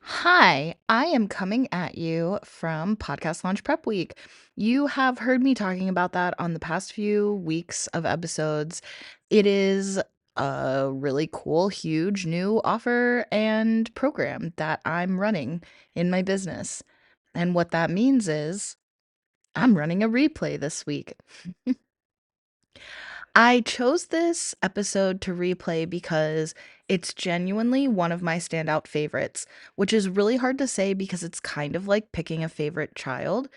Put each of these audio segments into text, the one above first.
Hi, I am coming at you from Podcast Launch Prep Week. You have heard me talking about that on the past few weeks of episodes. It is a really cool, huge new offer and program that I'm running in my business. And what that means is I'm running a replay this week. I chose this episode to replay because it's genuinely one of my standout favorites, which is really hard to say because it's kind of like picking a favorite child.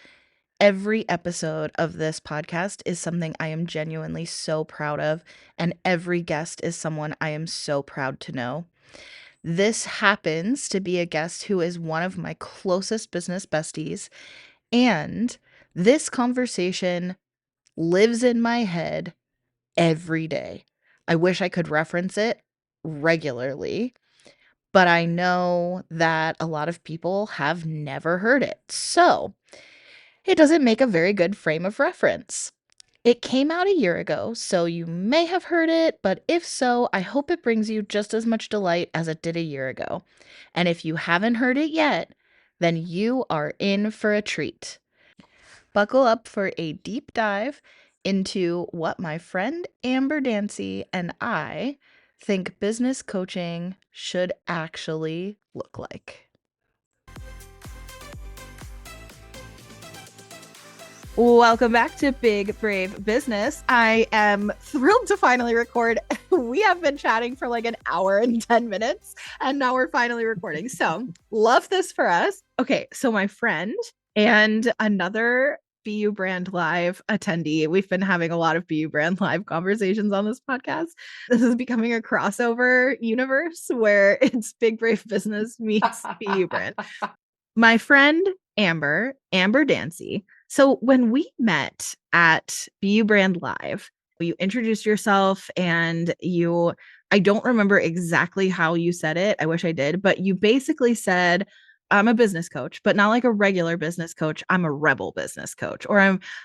Every episode of this podcast is something I am genuinely so proud of, and every guest is someone I am so proud to know. This happens to be a guest who is one of my closest business besties, and this conversation lives in my head every day. I wish I could reference it regularly, but I know that a lot of people have never heard it. So it doesn't make a very good frame of reference. It came out a year ago, so you may have heard it, but if so, I hope it brings you just as much delight as it did a year ago. And if you haven't heard it yet, then you are in for a treat. Buckle up for a deep dive into what my friend Amber Dancy and I think business coaching should actually look like. Welcome back to Big Brave Business. I am thrilled to finally record. We have been chatting for like an hour and 10 minutes, and now we're finally recording. So, love this for us. Okay, so my friend and another BU Brand Live attendee, we've been having a lot of BU Brand Live conversations on this podcast. This is becoming a crossover universe where it's Big Brave Business meets BU Brand. My friend Amber Dancy. So when we met at BU Brand Live, you introduced yourself and I don't remember exactly how you said it. I wish I did, but you basically said, I'm a business coach, but not like a regular business coach. I'm a rebel business coach, or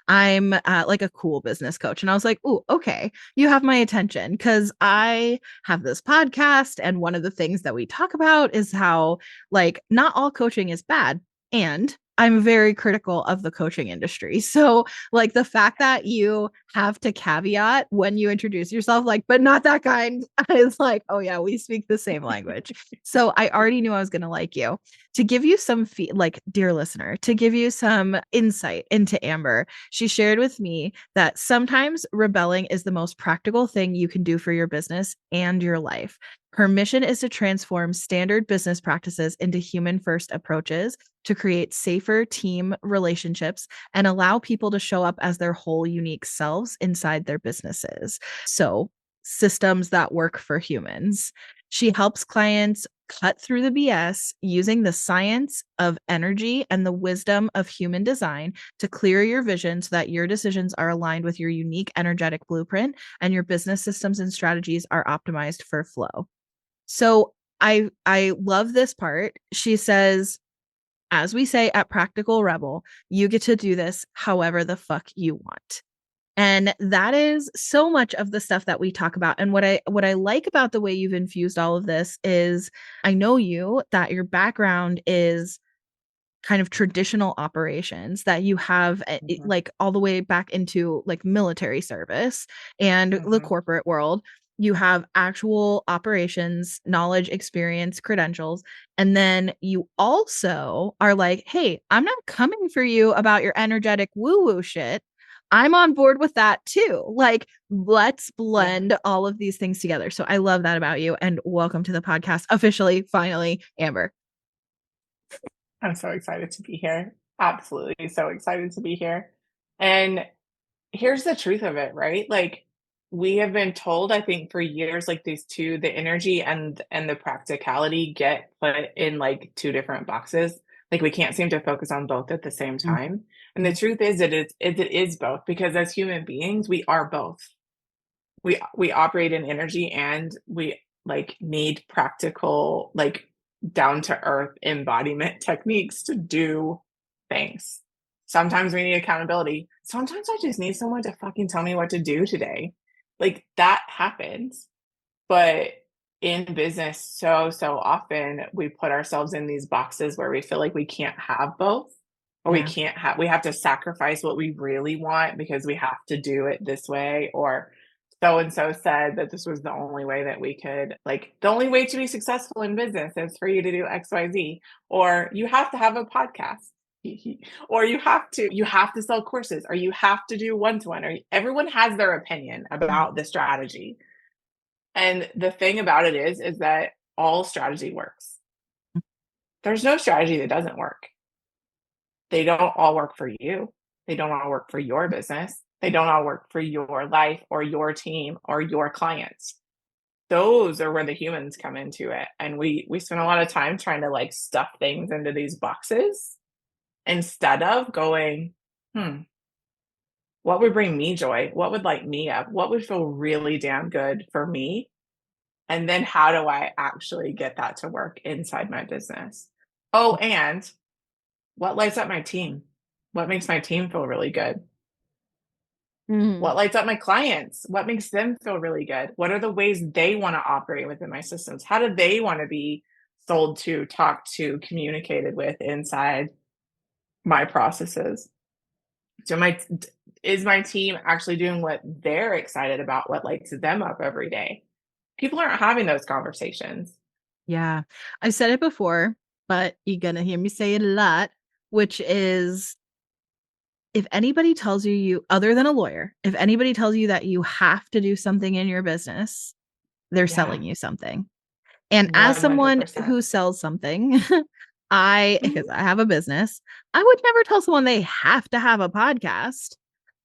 I'm like a cool business coach. And I was like, "Oh, okay, you have my attention," because I have this podcast, and one of the things that we talk about is how like not all coaching is bad, and I'm very critical of the coaching industry. So, like the fact that you have to caveat when you introduce yourself, like, but not that kind, is like, oh, yeah, we speak the same language. So, I already knew I was going to like you. To give you some, like, dear listener, to give you some insight into Amber, she shared with me that sometimes rebelling is the most practical thing you can do for your business and your life. Her mission is to transform standard business practices into human first approaches to create safer team relationships and allow people to show up as their whole unique selves inside their businesses. So, systems that work for humans. She helps clients cut through the BS using the science of energy and the wisdom of human design to clear your vision so that your decisions are aligned with your unique energetic blueprint and your business systems and strategies are optimized for flow. So I love this part. She says, as we say at Practical Rebel, you get to do this however the fuck you want. And that is so much of the stuff that we talk about. And what I like about the way you've infused all of this is I know you that your background is kind of traditional operations, that you have Mhm, like all the way back into like military service and the mhm. corporate world. You have actual operations, knowledge, experience, credentials. And then you also are like, hey, I'm not coming for you about your energetic woo woo shit. I'm on board with that too. Like, let's Yeah, blend all of these things together. So I love that about you. And welcome to the podcast officially, finally, Amber. I'm so excited to be here. Absolutely so excited to be here. And here's the truth of it, right? Like we have been told, I think, for years, like these two, the energy and the practicality get put in like two different boxes. Like we can't seem to focus on both at the same time. And the truth is it is both because as human beings, we are both. We operate in energy and we like need practical like down to earth embodiment techniques to do things. Sometimes we need accountability. Sometimes I just need someone to fucking tell me what to do today. Like that happens. But in business, so often we put ourselves in these boxes where we feel like we can't have both, or Yeah. we have to sacrifice what we really want because we have to do it this way, or so and so said that this was the only way that we could, like, the only way to be successful in business is for you to do XYZ, or you have to have a podcast. Or you have to sell courses, or you have to do one-to-one, or everyone has their opinion about the strategy. And the thing about it is that all strategy works. There's no strategy that doesn't work. They don't all work for you. They don't all work for your business. They don't all work for your life or your team or your clients. Those are where the humans come into it. And we spend a lot of time trying to like stuff things into these boxes instead of going, what would bring me joy? What would light me up? What would feel really damn good for me? And then how do I actually get that to work inside my business? Oh, and what lights up my team? What makes my team feel really good? Mhm. What lights up my clients? What makes them feel really good? What are the ways they want to operate within my systems? How do they want to be sold to, talked to, communicated with inside my processes? So is my team actually doing what they're excited about, what lights them up every day? People aren't having those conversations. Yeah. I said it before, but you're gonna hear me say it a lot, which is if anybody tells you other than a lawyer, if anybody tells you that you have to do something in your business, they're Yeah, selling you something. And as someone 100%. who sells something, I because Mhm. I have a business, I would never tell someone they have to have a podcast.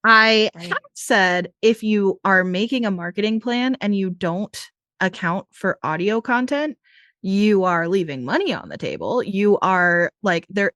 I have Right. said if you are making a marketing plan and you don't account for audio content, you are leaving money on the table. You are like there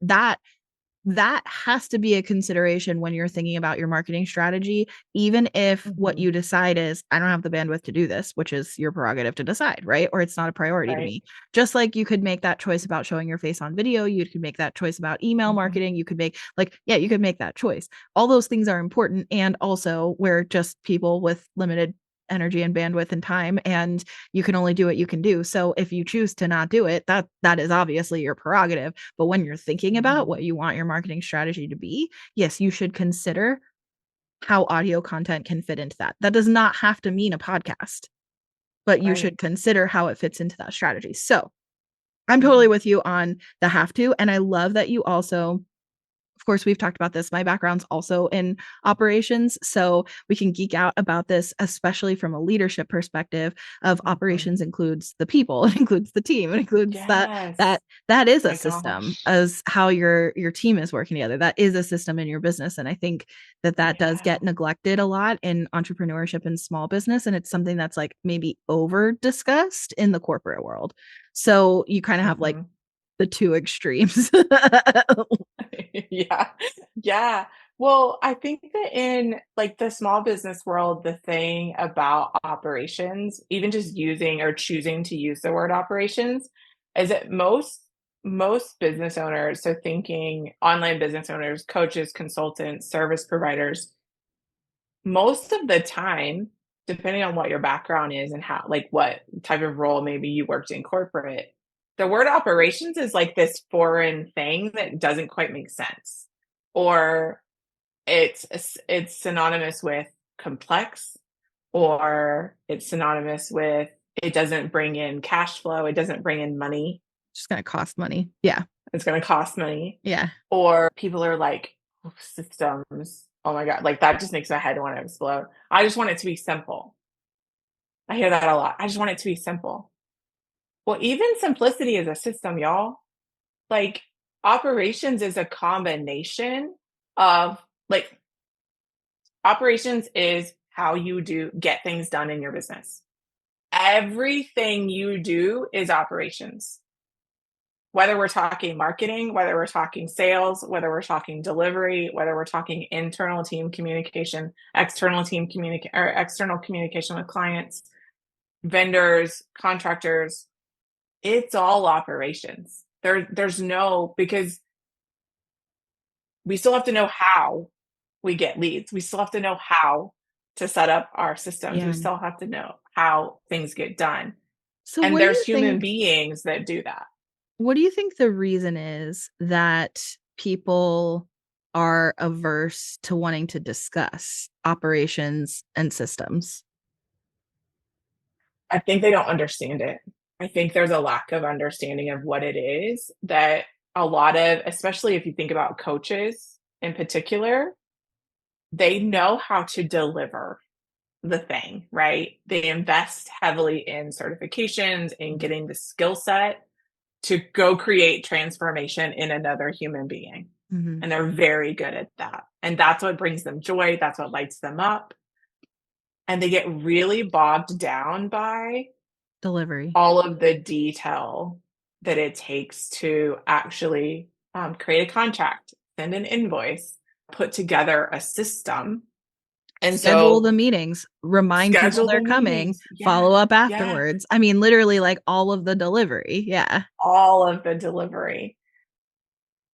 that has to be a consideration when you're thinking about your marketing strategy, even if what Mhm. you decide is, I don't have the bandwidth to do this, which is your prerogative to decide, right? Or it's not a priority to Right. me. Just like you could make that choice about showing your face on video, you could make that choice about email Mhm. marketing, you could make, like, yeah, you could make that choice. All those things are important. And also, we're just people with limited energy and bandwidth and time, and you can only do what you can do. So if you choose to not do it, that is obviously your prerogative. But when you're thinking about Mhm. what you want your marketing strategy to be, yes, you should consider how audio content can fit into that. That does not have to mean a podcast, but you Right. should consider how it fits into that strategy. So I'm totally Mhm. with you on the have to. And I love that you also, of course, we've talked about this. My background's also in operations, so we can geek out about this, especially from a leadership perspective. Of Mhm. operations includes the people, it includes the team, it includes Yes. that is a My system gosh. as how your team is working together. That is a system in your business, and I think that does Yeah. get neglected a lot in entrepreneurship and small business, and it's something that's like maybe over discussed in the corporate world. So you kind of have like Mhm. the two extremes. Yeah. Yeah. Well, I think that in, like, the small business world, the thing about operations, even just using or choosing to use the word operations, is that most business owners, so thinking online business owners, coaches, consultants, service providers, most of the time, depending on what your background is and how, like, what type of role maybe you worked in corporate, the word operations is like this foreign thing that doesn't quite make sense. Or it's synonymous with complex, or it's synonymous with it doesn't bring in cash flow, it doesn't bring in money, Just gonna cost money. Yeah. it's gonna cost money. Yeah. Or people are like, "Oh, systems. Oh my god, like that just makes my head want to explode. I just want it to be simple." I hear that a lot. I just want it to be simple. Well, even simplicity is a system, y'all. Like, operations is a combination of, like, operations is how you get things done in your business. Everything you do is operations. Whether we're talking marketing, whether we're talking sales, whether we're talking delivery, whether we're talking internal team communication, external team communication, or external communication with clients, vendors, contractors, it's all operations. There's no, because we still have to know how we get leads. We still have to know how to set up our systems. We Yeah. still have to know how things get done. So And there's human beings that do that. what do you think the reason is that people are averse to wanting to discuss operations and systems? I think they don't understand it. I think there's a lack of understanding of what it is that a lot of, especially if you think about coaches in particular, they know how to deliver the thing, right? They invest heavily in certifications, in getting the skill set to go create transformation in another human being. Mm-hmm. And they're very good at that. And that's what brings them joy. That's what lights them up. And they get really bogged down by Delivery. all of the detail that it takes to actually create a contract, send an invoice, put together a system. And Schedule so the meetings, remind people schedule the they're coming, meetings. Yeah. follow up Yeah. afterwards. I mean, literally, like all of the delivery. Yeah. All of the delivery.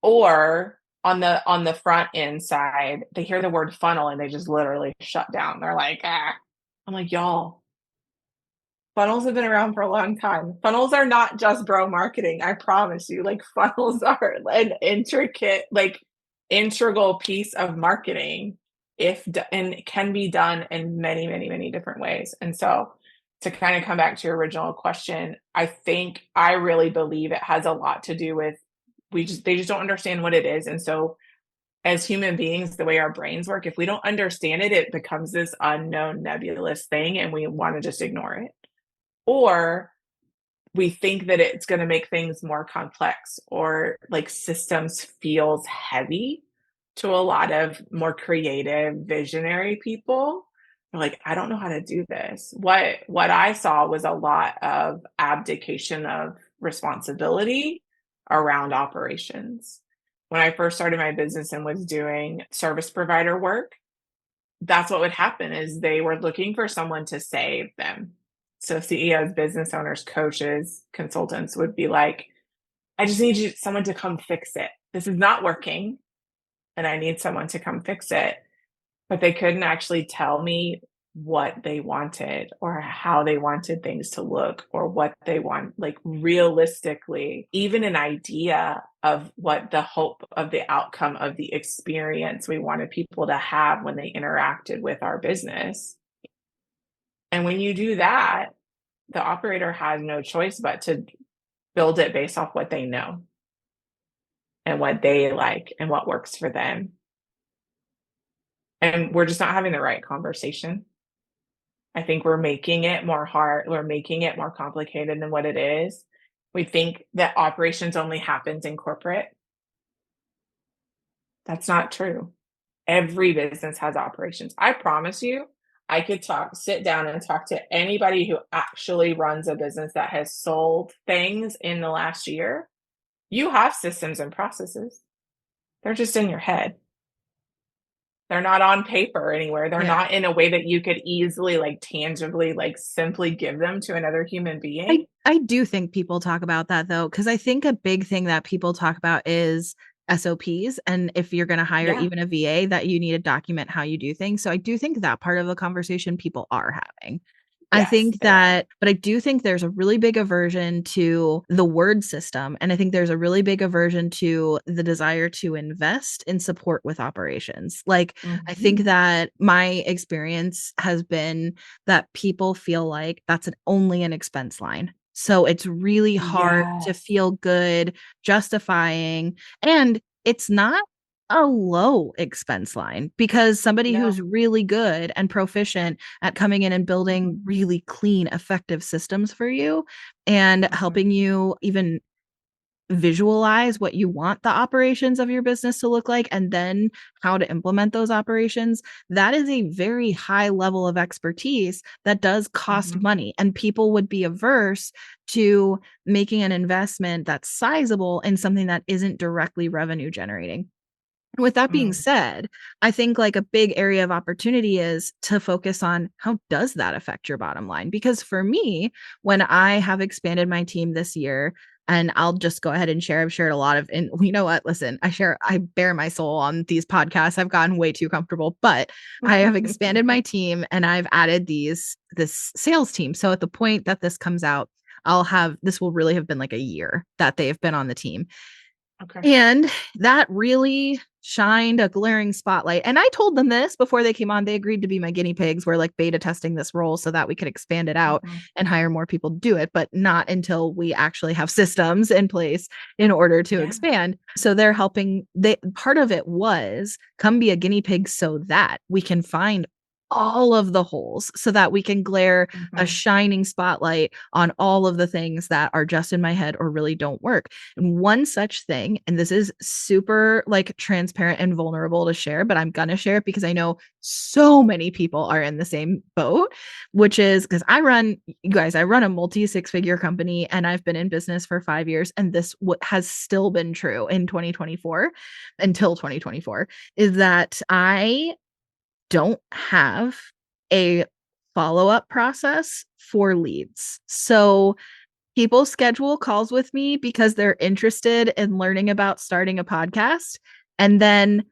Or on the front end side, they hear the word funnel and they just literally shut down. They're like, ah. I'm like, y'all, funnels have been around for a long time. Funnels are not just bro marketing. I promise you. Like funnels are an intricate, like integral piece of marketing and can be done in many, many, many different ways. And so to kind of come back to your original question, I really believe it has a lot to do with they just don't understand what it is. And so as human beings, the way our brains work, if we don't understand it, it becomes this unknown nebulous thing and we want to just ignore it. Or we think that it's going to make things more complex, or like systems feels heavy to a lot of more creative visionary people. They're like, I don't know how to do this. What I saw was a lot of abdication of responsibility around operations. When I first started my business and was doing service provider work, that's what would happen is they were looking for someone to save them. So CEOs, business owners, coaches, consultants would be like, I just need someone to come fix it. This is not working and I need someone to come fix it. But they couldn't actually tell me what they wanted or how they wanted things to look or what they want, like realistically, even an idea of what the hope of the outcome of the experience we wanted people to have when they interacted with our business. And when you do that, the operator has no choice but to build it based off what they know and what they like and what works for them. And we're just not having the right conversation. I think we're making it more hard. We're making it more complicated than what it is. We think that operations only happens in corporate. That's not true. Every business has operations. I promise you, I could sit down and talk to anybody who actually runs a business that has sold things in the last year. You have systems and processes. They're just in your head. They're not on paper anywhere. They're Yeah. not in a way that you could easily, like, tangibly, like, simply give them to another human being. I do think people talk about that though, because I think a big thing that people talk about is SOPs. And if you're going to hire Yeah. even a VA, that you need to document how you do things. So I do think that part of the conversation people are having. I Yes, think they are. that, but I do think there's a really big aversion to the word system. And I think there's a really big aversion to the desire to invest in support with operations. Like, I think Mhm. that my experience has been that people feel like that's only an expense line. So it's really hard to Yes. feel good justifying. And it's not a low expense line because somebody No. who's really good and proficient at coming in and building Mhm. really clean, effective systems for you and Mhm. helping you even visualize what you want the operations of your business to look like and then how to implement those operations. That is a very high level of expertise that does cost Mhm. money, and people would be averse to making an investment that's sizable in something that isn't directly revenue generating. With that being Mm. said, I think like a big area of opportunity is to focus on how does that affect your bottom line? Because for me, when I have expanded my team this year, and I'll just go ahead and share, I've shared a lot of, and you know what? Listen, I bare my soul on these podcasts. I've gotten way too comfortable, but I have expanded my team and I've added this sales team. So at the point that this comes out, this will really have been like a year that they've been on the team. Okay. And that really shined a glaring spotlight. And I told them this before they came on. They agreed to be my guinea pigs. We're like beta testing this role so that we could expand it out Mhm. and hire more people to do it, but not until we actually have systems in place in order to Yeah. expand. So they're helping. Part of it was come be a guinea pig so that we can find all of the holes so that we can glare a Mhm. shining spotlight on all of the things that are just in my head or really don't work. And one such thing, and this is super like transparent and vulnerable to share, but I'm gonna share it because I know so many people are in the same boat, which is because I run a multi six-figure company and I've been in business for 5 years. And this has still been true in 2024 until 2024 is that I don't have a follow-up process for leads. So people schedule calls with me because they're interested in learning about starting a podcast. And then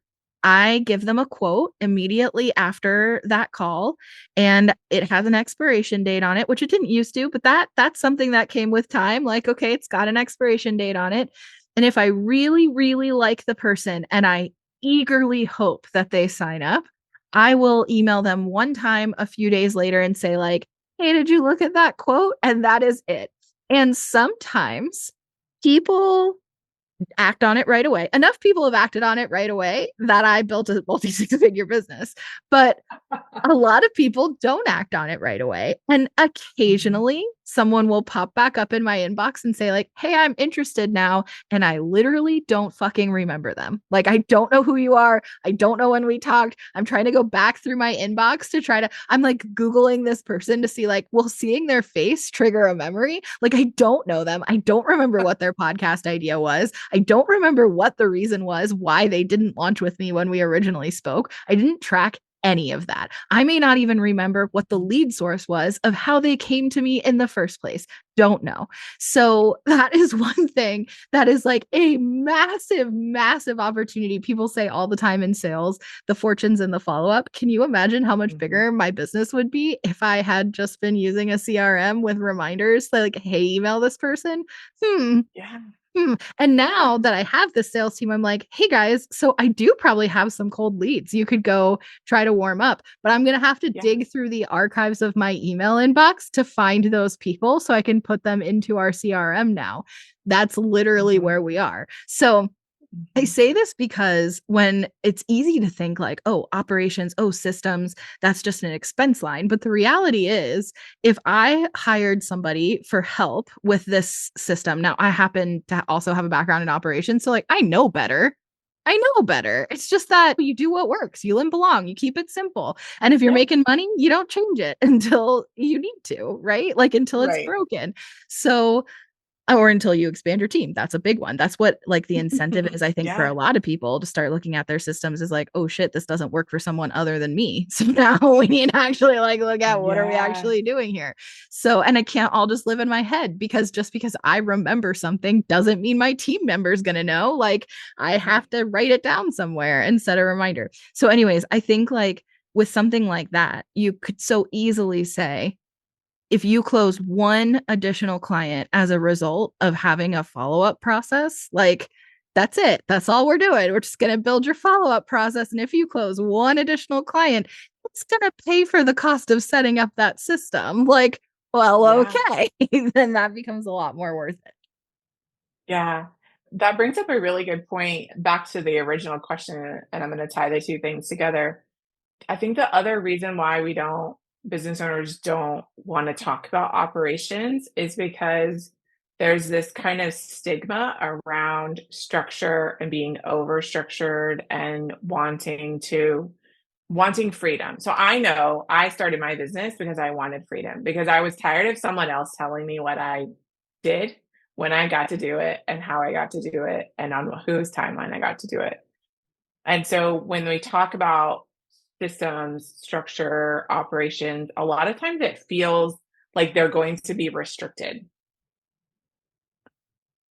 I give them a quote immediately after that call and it has an expiration date on it, which it didn't used to, but that's something that came with time. Like, okay, it's got an expiration date on it. And if I really, really like the person and I eagerly hope that they sign up, I will email them one time a few days later and say, like, hey, did you look at that quote? And that is it. And sometimes people act on it right away. Enough people have acted on it right away that I built a multi six figure business. But a lot of people don't act on it right away. And Mhm. occasionally someone will pop back up in my inbox and say, like, hey, I'm interested now. And I literally don't fucking remember them. Like, I don't know who you are. I don't know when we talked. I'm trying to go back through my inbox to try to, I'm like Googling this person to see, like, will seeing their face trigger a memory? Like, I don't know them. I don't remember what their podcast idea was. I don't remember what the reason was why they didn't launch with me when we originally spoke. I didn't track any of that. I may not even remember what the lead source was of how they came to me in the first place. Don't know. So that is one thing that is like a massive, massive opportunity. People say all the time in sales, the fortunes and the follow up. Can you imagine how much Mhm. bigger my business would be if I had just been using a CRM with reminders like, hey, email this person? Yeah. And now Yeah. that I have this sales team, I'm like, hey guys, so I do probably have some cold leads. You could go try to warm up, but I'm going to have to Yeah. dig through the archives of my email inbox to find those people so I can put them into our CRM now. That's literally Mhm. where we are. So I Mhm. say this because when it's easy to think like, oh, operations, oh, systems, that's just an expense line. But the reality is, if I hired somebody for help with this system, now I happen to also have a background in operations. So, like, I know better. I know better. It's just that you do what works, you limb belong, you keep it simple. And if you're Yep. making money, you don't change it until you need to, right? Like until it's Right. broken. So, or until you expand your team. That's a big one. That's what like the incentive is, I think, for Yeah. a lot of people to start looking at their systems is like, oh shit, this doesn't work for someone other than me. So now we need to actually like look at what are we Yeah. actually doing here. So, and I can't all just live in my head because just because I remember something doesn't mean my team member's gonna know. Like I have Right. to write it down somewhere and set a reminder. So, anyways, I think like with something like that, you could so easily say, if you close one additional client as a result of having a follow-up process, like that's it. That's all we're doing. We're just going to build your follow-up process. And if you close one additional client, it's going to pay for the cost of setting up that system. Like, well, Yeah. okay. Then that becomes a lot more worth it. Yeah. That brings up a really good point back to the original question, and I'm going to tie the two things together. I think the other reason why business owners don't want to talk about operations is because there's this kind of stigma around structure and being over structured and wanting freedom. So I know I started my business because I wanted freedom, because I was tired of someone else telling me what I did, when I got to do it, and how I got to do it, and on whose timeline I got to do it. And so when we talk about systems, structure, operations, a lot of times it feels like they're going to be restricted.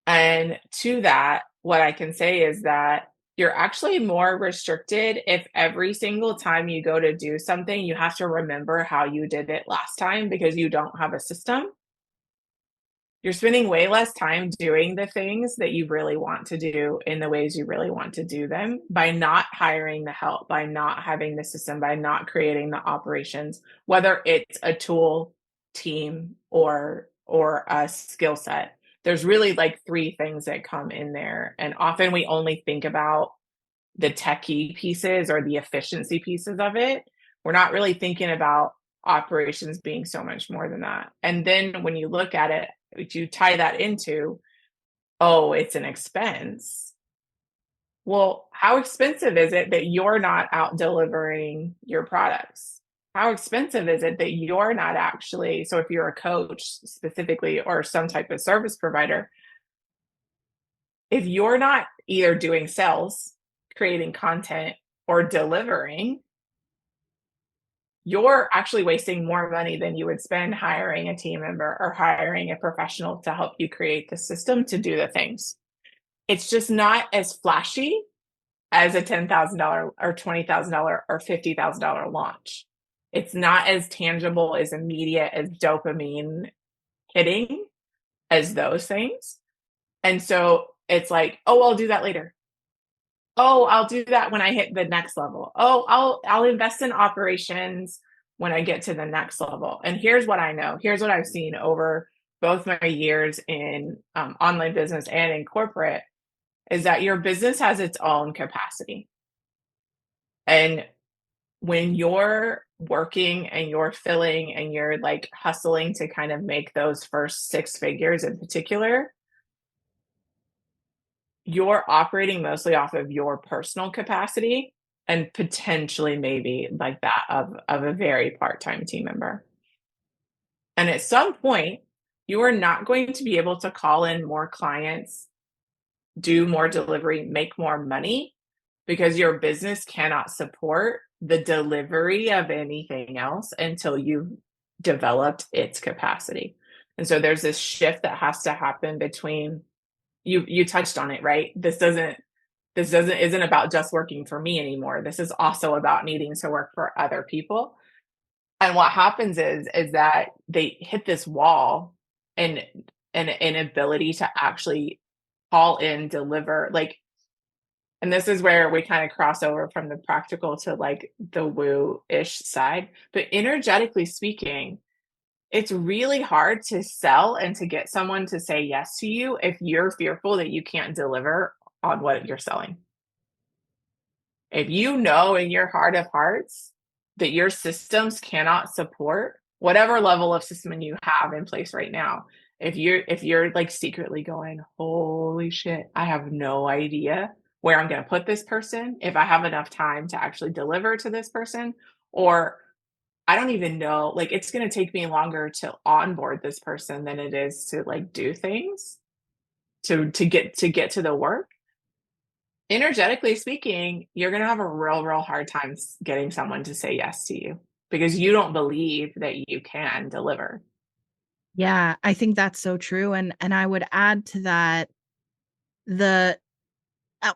And to that, what I can say is that you're actually more restricted if every single time you go to do something, you have to remember how you did it last time because you don't have a system. You're spending way less time doing the things that you really want to do in the ways you really want to do them by not hiring the help, by not having the system, by not creating the operations, whether it's a tool, team, or a skill set. There's really like three things that come in there. And often we only think about the techie pieces or the efficiency pieces of it. We're not really thinking about operations being so much more than that. And then when you look at it, you tie that into, oh, it's an expense. Well, how expensive is it that you're not out delivering your products? How expensive is it that you're not actually, so if you're a coach specifically or some type of service provider, if you're not either doing sales, creating content, or delivering, you're actually wasting more money than you would spend hiring a team member or hiring a professional to help you create the system to do the things. It's just not as flashy as a $10,000 or $20,000 or $50,000 launch. It's not as tangible, as immediate, as dopamine hitting as those things. And so it's like, oh, I'll do that later. Oh, I'll do that when I hit the next level. Oh, I'll invest in operations when I get to the next level. And here's what I know. Here's what I've seen over both my years in online business and in corporate is that your business has its own capacity. And when you're working and you're filling and you're like hustling to kind of make those first six figures in particular, you're operating mostly off of your personal capacity and potentially maybe like that of a very part-time team member. And at some point, you are not going to be able to call in more clients, do more delivery, make more money because your business cannot support the delivery of anything else until you've developed its capacity. And so there's this shift that has to happen between you touched on it, right? This isn't about just working for me anymore. This is also about needing to work for other people. And what happens is that they hit this wall and an inability to actually call in, deliver, like, and this is where we kind of cross over from the practical to like the woo-ish side. But energetically speaking, it's really hard to sell and to get someone to say yes to you if you're fearful that you can't deliver on what you're selling. If you know in your heart of hearts that your systems cannot support whatever level of system you have in place right now, if you're like secretly going, holy shit, I have no idea where I'm going to put this person, if I have enough time to actually deliver to this person, or I don't even know, like it's going to take me longer to onboard this person than it is to like do things to get to the work. Energetically speaking, you're going to have a real hard time getting someone to say yes to you because you don't believe that you can deliver. Yeah, I think that's so true. And I would add to that the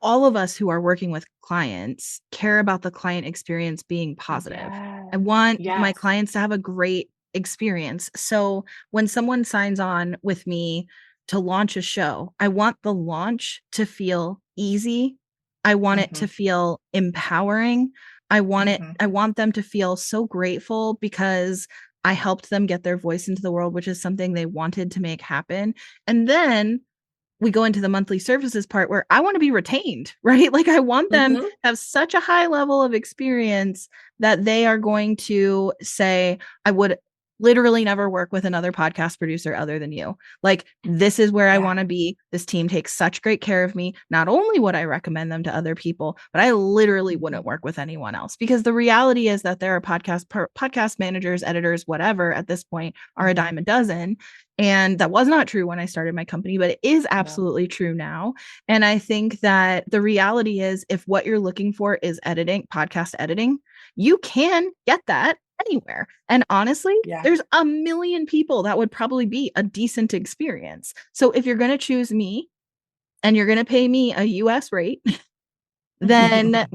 all of us who are working with clients care about the client experience being positive. I Yes. want my Yes. clients to have a great experience. So when someone signs on with me to launch a show, I want the launch to feel easy. I want it to Mhm. feel empowering. Mhm. I want them to feel so grateful because I helped them get their voice into the world, which is something they wanted to make happen. And then we go into the monthly services part where I want to be retained, right? Like I want them to Mhm. have such a high level of experience that they are going to say, I would literally never work with another podcast producer other than you. Like, this is where I Yeah. want to be. This team takes such great care of me. Not only would I recommend them to other people, but I literally wouldn't Mhm. work with anyone else because the reality is that there are podcast managers, editors, whatever at this point are a Mhm. dime a dozen. And that was not true when I started my company, but it is No. absolutely true now. And I think that the reality is if what you're looking for is editing, podcast editing, you can get that anywhere. And honestly, Yeah. there's a million people that would probably be a decent experience. So if you're going to choose me and you're going to pay me a US rate, then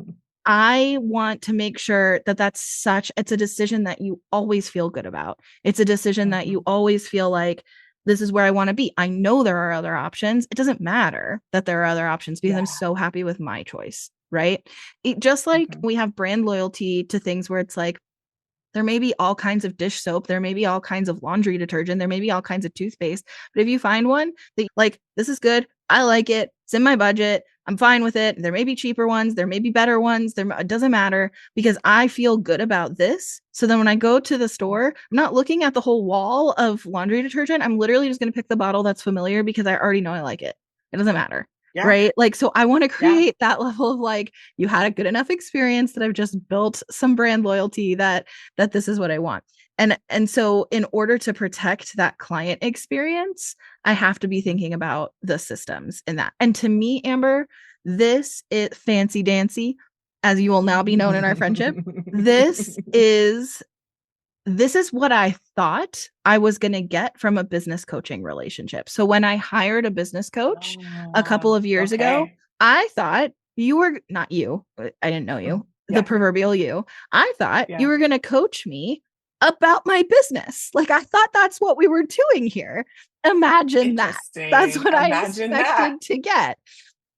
I want to make sure that it's a decision that you always feel good about. It's a decision that you Mhm. always feel like This is where I want to be. I know there are other options. It doesn't matter that there are other options because I'm Yeah. so happy with my choice, right? Just like Mhm. we have brand loyalty to things where it's like, there may be all kinds of dish soap, there may be all kinds of laundry detergent, there may be all kinds of toothpaste. But if you find one that like, this is good, I like it, it's in my budget, I'm fine with it. There may be cheaper ones, there may be better ones, it doesn't matter because I feel good about this. So then when I go to the store, I'm not looking at the whole wall of laundry detergent. I'm literally just going to pick the bottle that's familiar because I already know I like it. It doesn't matter. Yeah. Right. Like, so I want to Yeah. create that level of like, you had a good enough experience that I've just built some brand loyalty that this is what I want. And so in order to protect that client experience, I have to be Mhm. thinking about the systems in that. And to me, Amber, this is fancy dancy, as you will now be known in our friendship. This is this is what I thought I was going to get from a business coaching relationship. So when I hired a business coach a couple of years ago, Okay. I thought you were not you, I didn't know you, the Yeah. proverbial you. I thought you Yeah. were going to coach me about my business. Like I thought that's what we were doing here. Imagine that. That's Interesting. what I Imagine that. expected to get.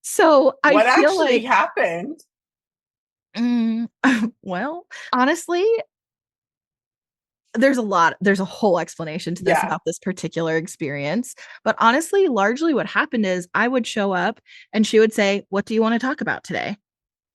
So I What feel actually like, happened? mm, well, honestly, there's a whole explanation to this Yeah. about this particular experience, but honestly largely what happened is I would show up and she would say, what do you want to talk about today?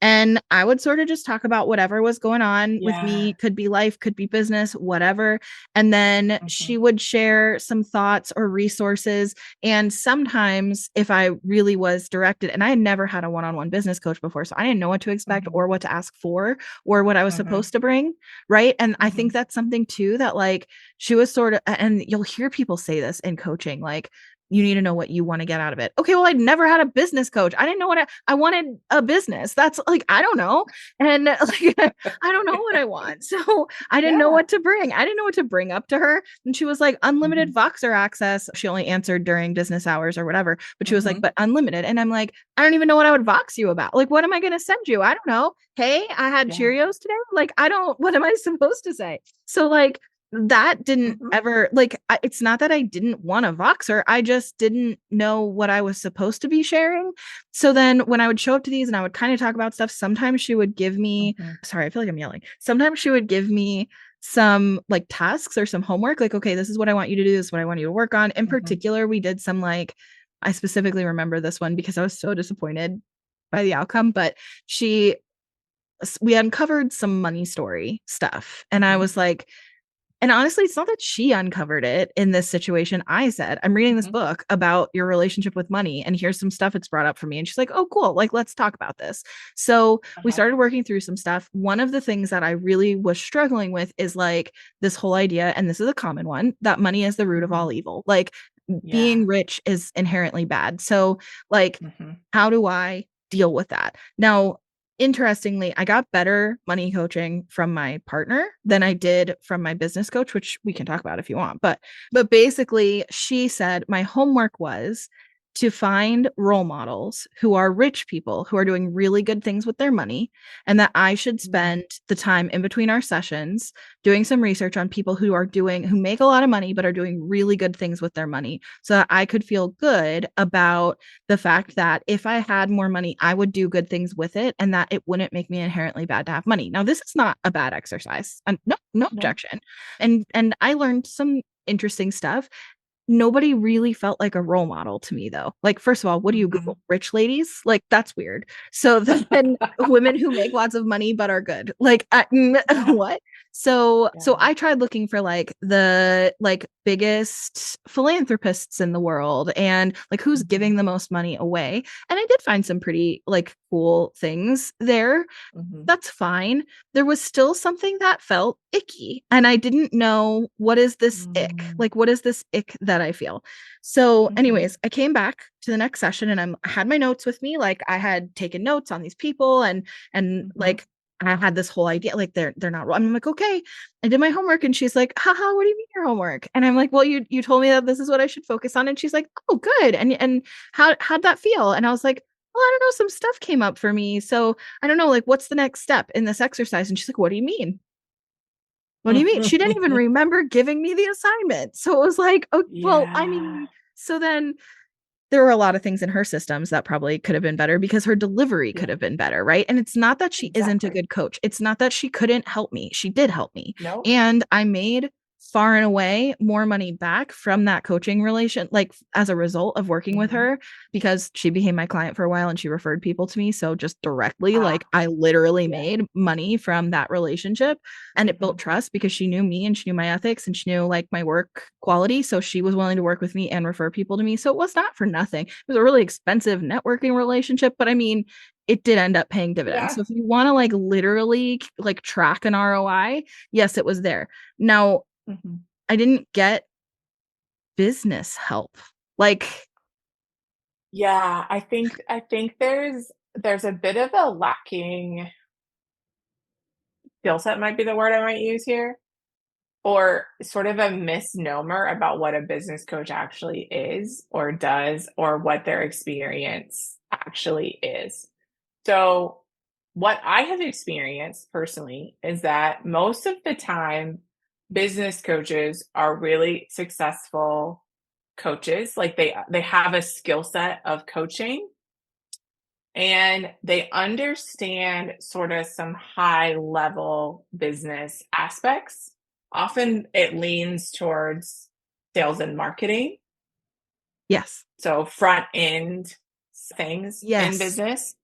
And I would sort of just talk about whatever was going on with Yeah. me, could be life, could be business, whatever. And then she Mhm. would share some thoughts or resources. And sometimes, if I really was directed, and I had never had a one on one business coach before, so I didn't know what to expect Mhm. or what to ask for or what I was Mhm. supposed to bring. Right. And I think Mhm. that's something too that like she was sort of, and you'll hear people say this in coaching, like, you need to know what you want to get out of it. Okay, well, I'd never had a business coach. I didn't know what I wanted a business. That's like, I don't know. And like, I don't know what I want. So I didn't know Yeah. what to bring. I didn't know what to bring up to her. And she was like, unlimited Mhm. Voxer access. She only answered during business hours or whatever. But she was like, Mhm. but unlimited. And I'm like, I don't even know what I would Vox you about. Like, what am I going to send you? I don't know. Hey, I had Yeah. Cheerios today. Like, I don't, what am I supposed to say? So like, that didn't Mhm. ever like it's not that I didn't want a Voxer. I just didn't know what I was supposed to be sharing. So then when I would show up to these and I would kind of talk about stuff, sometimes she would give me, Mhm. sorry, I feel like I'm yelling. Sometimes she would give me some like tasks or some homework, like, okay, this is what I want you to do, this is what I want you to work on. In Mhm. particular, we did some like, I specifically remember this one because I was so disappointed by the outcome, but she we uncovered some money story stuff. And I Mhm. was like, and honestly, it's not that she uncovered it in this situation. I said, I'm reading this Mhm. book about your relationship with money, and here's some stuff it's brought up for me. And she's like, oh, cool. Like, let's talk about this. So we Uh-huh. started working through some stuff. One of the things that I really was struggling with is like this whole idea, and this is a common one, that money is the root of Mhm. all evil. Like, Yeah. being rich is inherently bad. So, like, Mhm. how do I deal with that? Now, interestingly, I got better money coaching from my partner than I did from my business coach, which we can talk about if you want. But basically, she said my homework was to find role models who are rich people who are doing really good things with their money, and that I should Mhm. spend the time in between our sessions doing some research on people who make a lot of money but are doing really good things with their money so that I could feel good about the fact that if I had more money, I would do good things with it and that it wouldn't make me inherently bad to have money. Now, this is not a bad exercise. And no No. objection. And I learned some interesting stuff. Nobody really felt like a role model to me though. Like, first of all, what do you Mhm. Google? Rich ladies? Like, that's weird. So then women who make lots of money but are good. Like, Yeah. what? So Yeah. I tried looking for like the like biggest philanthropists in the world and like who's Mhm. giving the most money away. And I did find some pretty like cool things there. Mhm. That's fine. There was still something that felt icky. And I didn't know, what is this ick? Mm. Like, what is this ick that I feel? So, Mhm. anyways, I came back to the next session and I had my notes with me. Like I had taken notes on these people and Mhm. like I had this whole idea, like they're not. I'm like, okay. I did my homework, and she's like, haha, what do you mean your homework? And I'm like, well, you told me that this is what I should focus on. And she's like, oh, good. And how'd that feel? And I was like, well, I don't know, some stuff came up for me. So I don't know, like, what's the next step in this exercise? And she's like, what do you mean? What do you mean? She didn't even remember giving me the assignment. So it was like, oh, well, I Yeah. mean, so then there were a lot of things in her systems that probably could have been better because her delivery could Yeah. have been better, right? And it's not that she isn't a Exactly. good coach. It's not that she couldn't help me. She did help me. Nope. And I made far and away more money back from that coaching relation, like as a result of working with Mhm. her, because she became my client for a while and she referred people to me. So just directly, Ah, like I literally yeah. made money from that relationship, and it built Mhm. trust because she knew me and she knew my ethics and she knew like my work quality. So she was willing to work with me and refer people to me. So it was not for nothing. It was a really expensive networking relationship, but I mean, it did end up paying dividends. Yeah. So if you want to like literally like track an ROI, yes, it was there. Now, Mhm. I didn't get business help. Like, Yeah, I think there's a bit of a lacking skill set might be the word I might use here, or sort of a misnomer about what a business coach actually is or does or what their experience actually is. So, what I have experienced personally is that most of the time, business coaches are really successful coaches. Like they have a skill set of coaching and they understand sort of some high level business aspects. Often it leans towards sales and marketing, yes, so front end things in yes, business.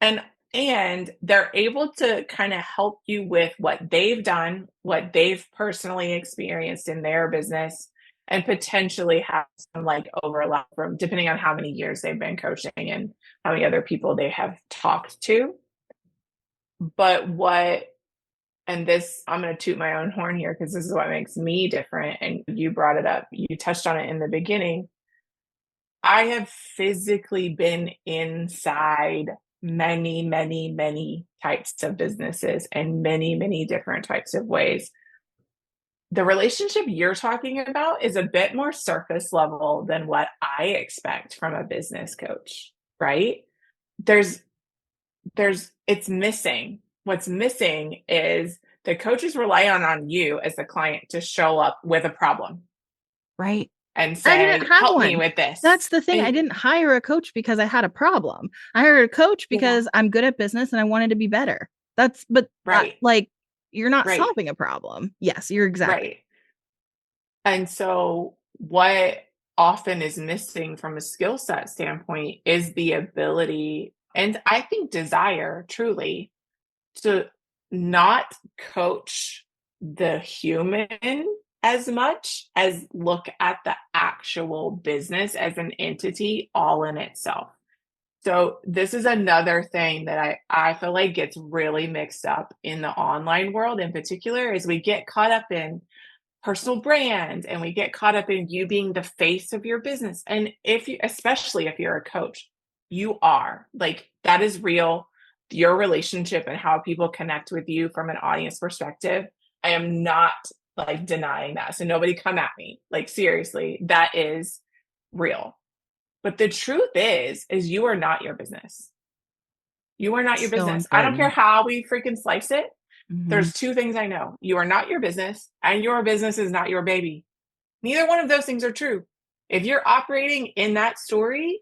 And and they're able to kind of help you with what they've done, what they've personally experienced in their business, and potentially have some like overlap from depending on how many years they've been coaching and how many other people they have talked to. But what and this I'm going to toot my own horn here because this is what makes me different and you brought it up. You touched on it in the beginning. I have physically been inside many, many, many types of businesses and many, many different types of ways. The relationship you're talking about is a bit more surface level than what I expect from a business coach, right? There's it's missing. What's missing is the coaches rely on you as the client to show up with a problem right. and I didn't say, have "Help me one. with this." That's the thing. I And didn't hire a coach because I had a problem. I hired a coach yeah, because I'm good at business and I wanted to be better. That's, but right. like, you're not Right, solving a problem. Yes, you're exactly. right. And so what often is missing from a skill set standpoint is the ability and I think desire truly to not coach the human as much as look at the actual business as an entity all in itself. So this is another thing that I feel like gets really mixed up in the online world in particular is we get caught up in personal brand and we get caught up in you being the face of your business. And if you, especially if you're a coach, you are like that is real. Your relationship and how people connect with you from an audience perspective. I am not like denying that. So nobody come at me. Like seriously, that is real. But the truth is you are not your business. You are not your So business. I don't care important. how we freaking slice it. Mm-hmm. There's two things I know. You are not your business, and your business is not your baby. Neither one of those things are true. If you're operating in that story,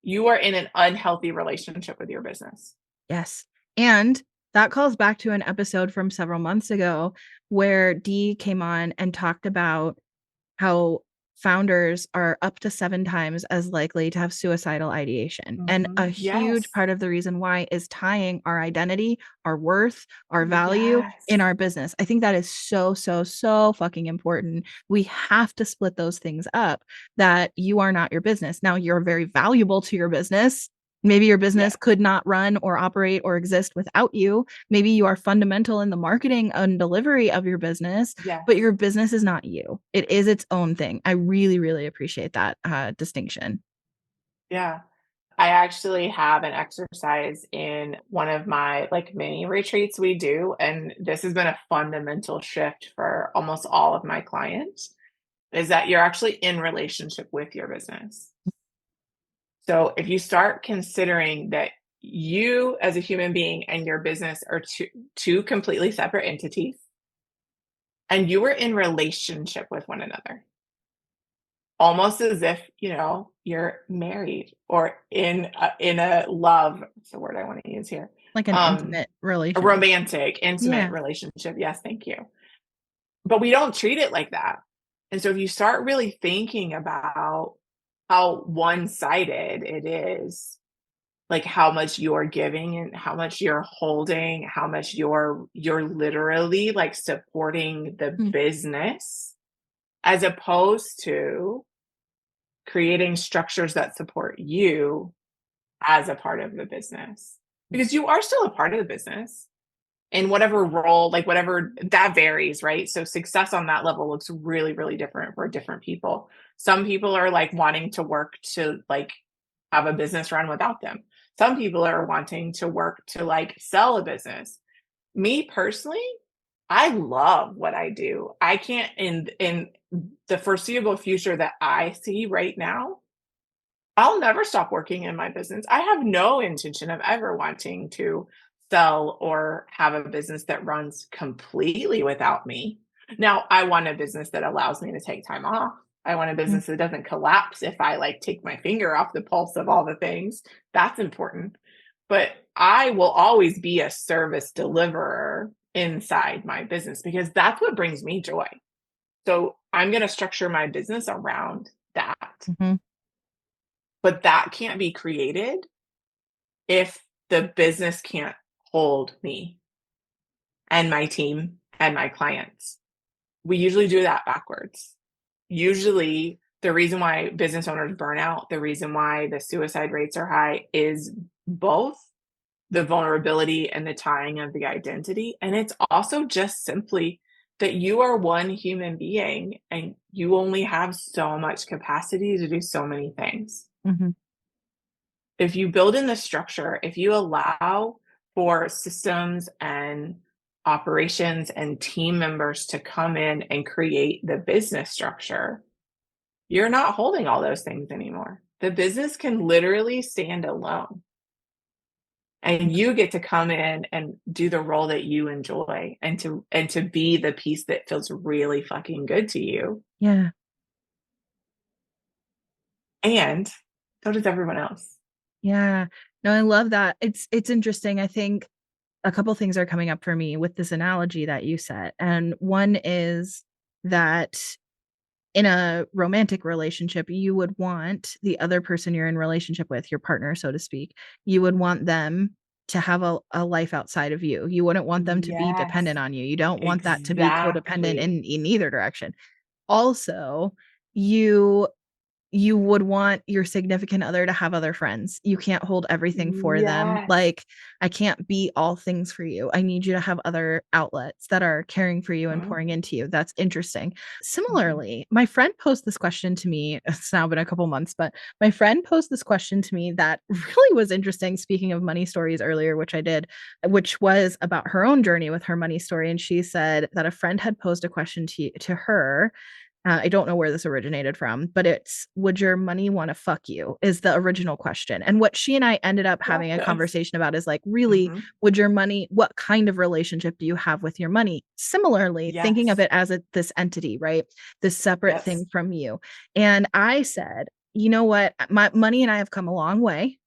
you are in an unhealthy relationship with your business. Yes. And that calls back to an episode from several months ago where Dee came on and talked about how founders are up to 7 times as likely to have suicidal ideation. And a huge Yes. part of the reason why is tying our identity, our worth, our value in Yes. our business. I think that is so, so, so fucking important. We have to split those things up that you are not your business. Now, you're very valuable to your business. Maybe your business Yes. could not run or operate or exist without you. Maybe you are fundamental in the marketing and delivery of your business, but Yes. your business is not you. It is its own thing. I really, really appreciate that distinction. Yeah. I actually have an exercise in one of my like mini retreats we do. And this has been a fundamental shift for almost all of my clients is that you're actually in relationship with your business. So if you start considering that you as a human being and your business are two completely separate entities, and you were in relationship with one another, almost as if, you're married or in a love, that's the word I want to use here. Like an Um, intimate a relationship. romantic, intimate Yeah. relationship. Yes, thank you. But we don't treat it like that. And so if you start really thinking about how one-sided it is, like how much you're giving and how much you're holding, how much you're literally like supporting the Mm. business as opposed to creating structures that support you as a part of the business. Because you are still a part of the business in whatever role, like whatever that varies, right? So success on that level looks really, really different for different people. Some people are like wanting to work to like have a business run without them. Some people are wanting to work to like sell a business. Me personally, I love what I do. I can't in the foreseeable future that I see right now, I'll never stop working in my business. I have no intention of ever wanting to sell or have a business that runs completely without me. Now, I want a business that allows me to take time off. I want a Mm. business that doesn't collapse if I like take my finger off the pulse of all the things. That's important. But I will always be a service deliverer inside my business because that's what brings me joy. So I'm going to structure my business around that. Mhm. But that can't be created if the business can't hold me and my team and my clients. We usually do that backwards. Usually, the reason why business owners burn out, the reason why the suicide rates are high is both the vulnerability and the tying of the identity. And it's also just simply that you are one human being and you only have so much capacity to do so many things. Mhm. If you build in the structure, if you allow for systems and operations and team members to come in and create the business structure, you're not holding all those things anymore. The business can literally stand alone. And you get to come in and do the role that you enjoy and to be the piece that feels really fucking good to you. Yeah. And so does everyone else. Yeah. No, I love that. It's interesting. I think a couple things are coming up for me with this analogy that you set. And one is that in a romantic relationship, you would want the other person you're in relationship with, your partner, so to speak, you would want them to have a life outside of you. You wouldn't want them to be Yes, dependent on you. You don't want that to be codependent exactly. in either direction. Also, you you would want your significant other to have other friends. You can't hold everything for them. Yes. Like, I can't be all things for you. I need you to have other outlets that are caring for you and Mhm, pouring into you. That's interesting. mhm. Similarly, my friend posed this question to me. It's now been a couple months, but my friend posed this question to me that really was interesting. Speaking of money stories earlier, which I did, which was about her own journey with her money story. And she said that a friend had posed a question to her. I don't know where this originated from, but it's, would your money want to fuck you? Is the original question. And what she and I ended up Love having a this. conversation about is like, really, Mhm. would your money, what kind of relationship do you have with your money? Similarly, thinking of Yes. it as this entity, right? This separate Yes. thing from you. And I said, you know what? My money and I have come a long way.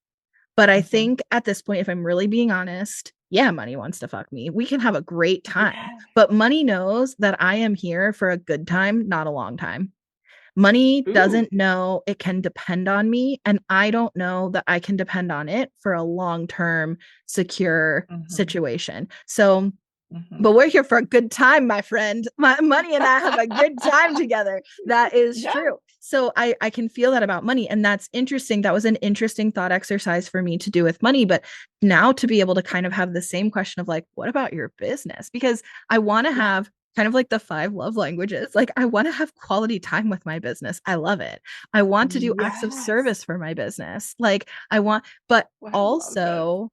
But I Mhm. think at this point, if I'm really being honest, yeah, money wants to fuck me. We can have a great time, Yeah. but money knows that I am here for a good time, not a long time. Money Ooh. doesn't know it can depend on me, and I don't know that I can depend on it for a long-term secure Mhm. situation. So Mhm. but we're here for a good time, my friend. My money and I have a good time together. That is Yeah. true. So I can feel that about money. And that's interesting. That was an interesting thought exercise for me to do with money. But now to be able to kind of have the same question of like, what about your business? Because I want to Yeah. have kind of like the five love languages. Like I want to have quality time with my business. I love it. I want to do acts of Yes. service for my business. Like I want, but Well, I love this. also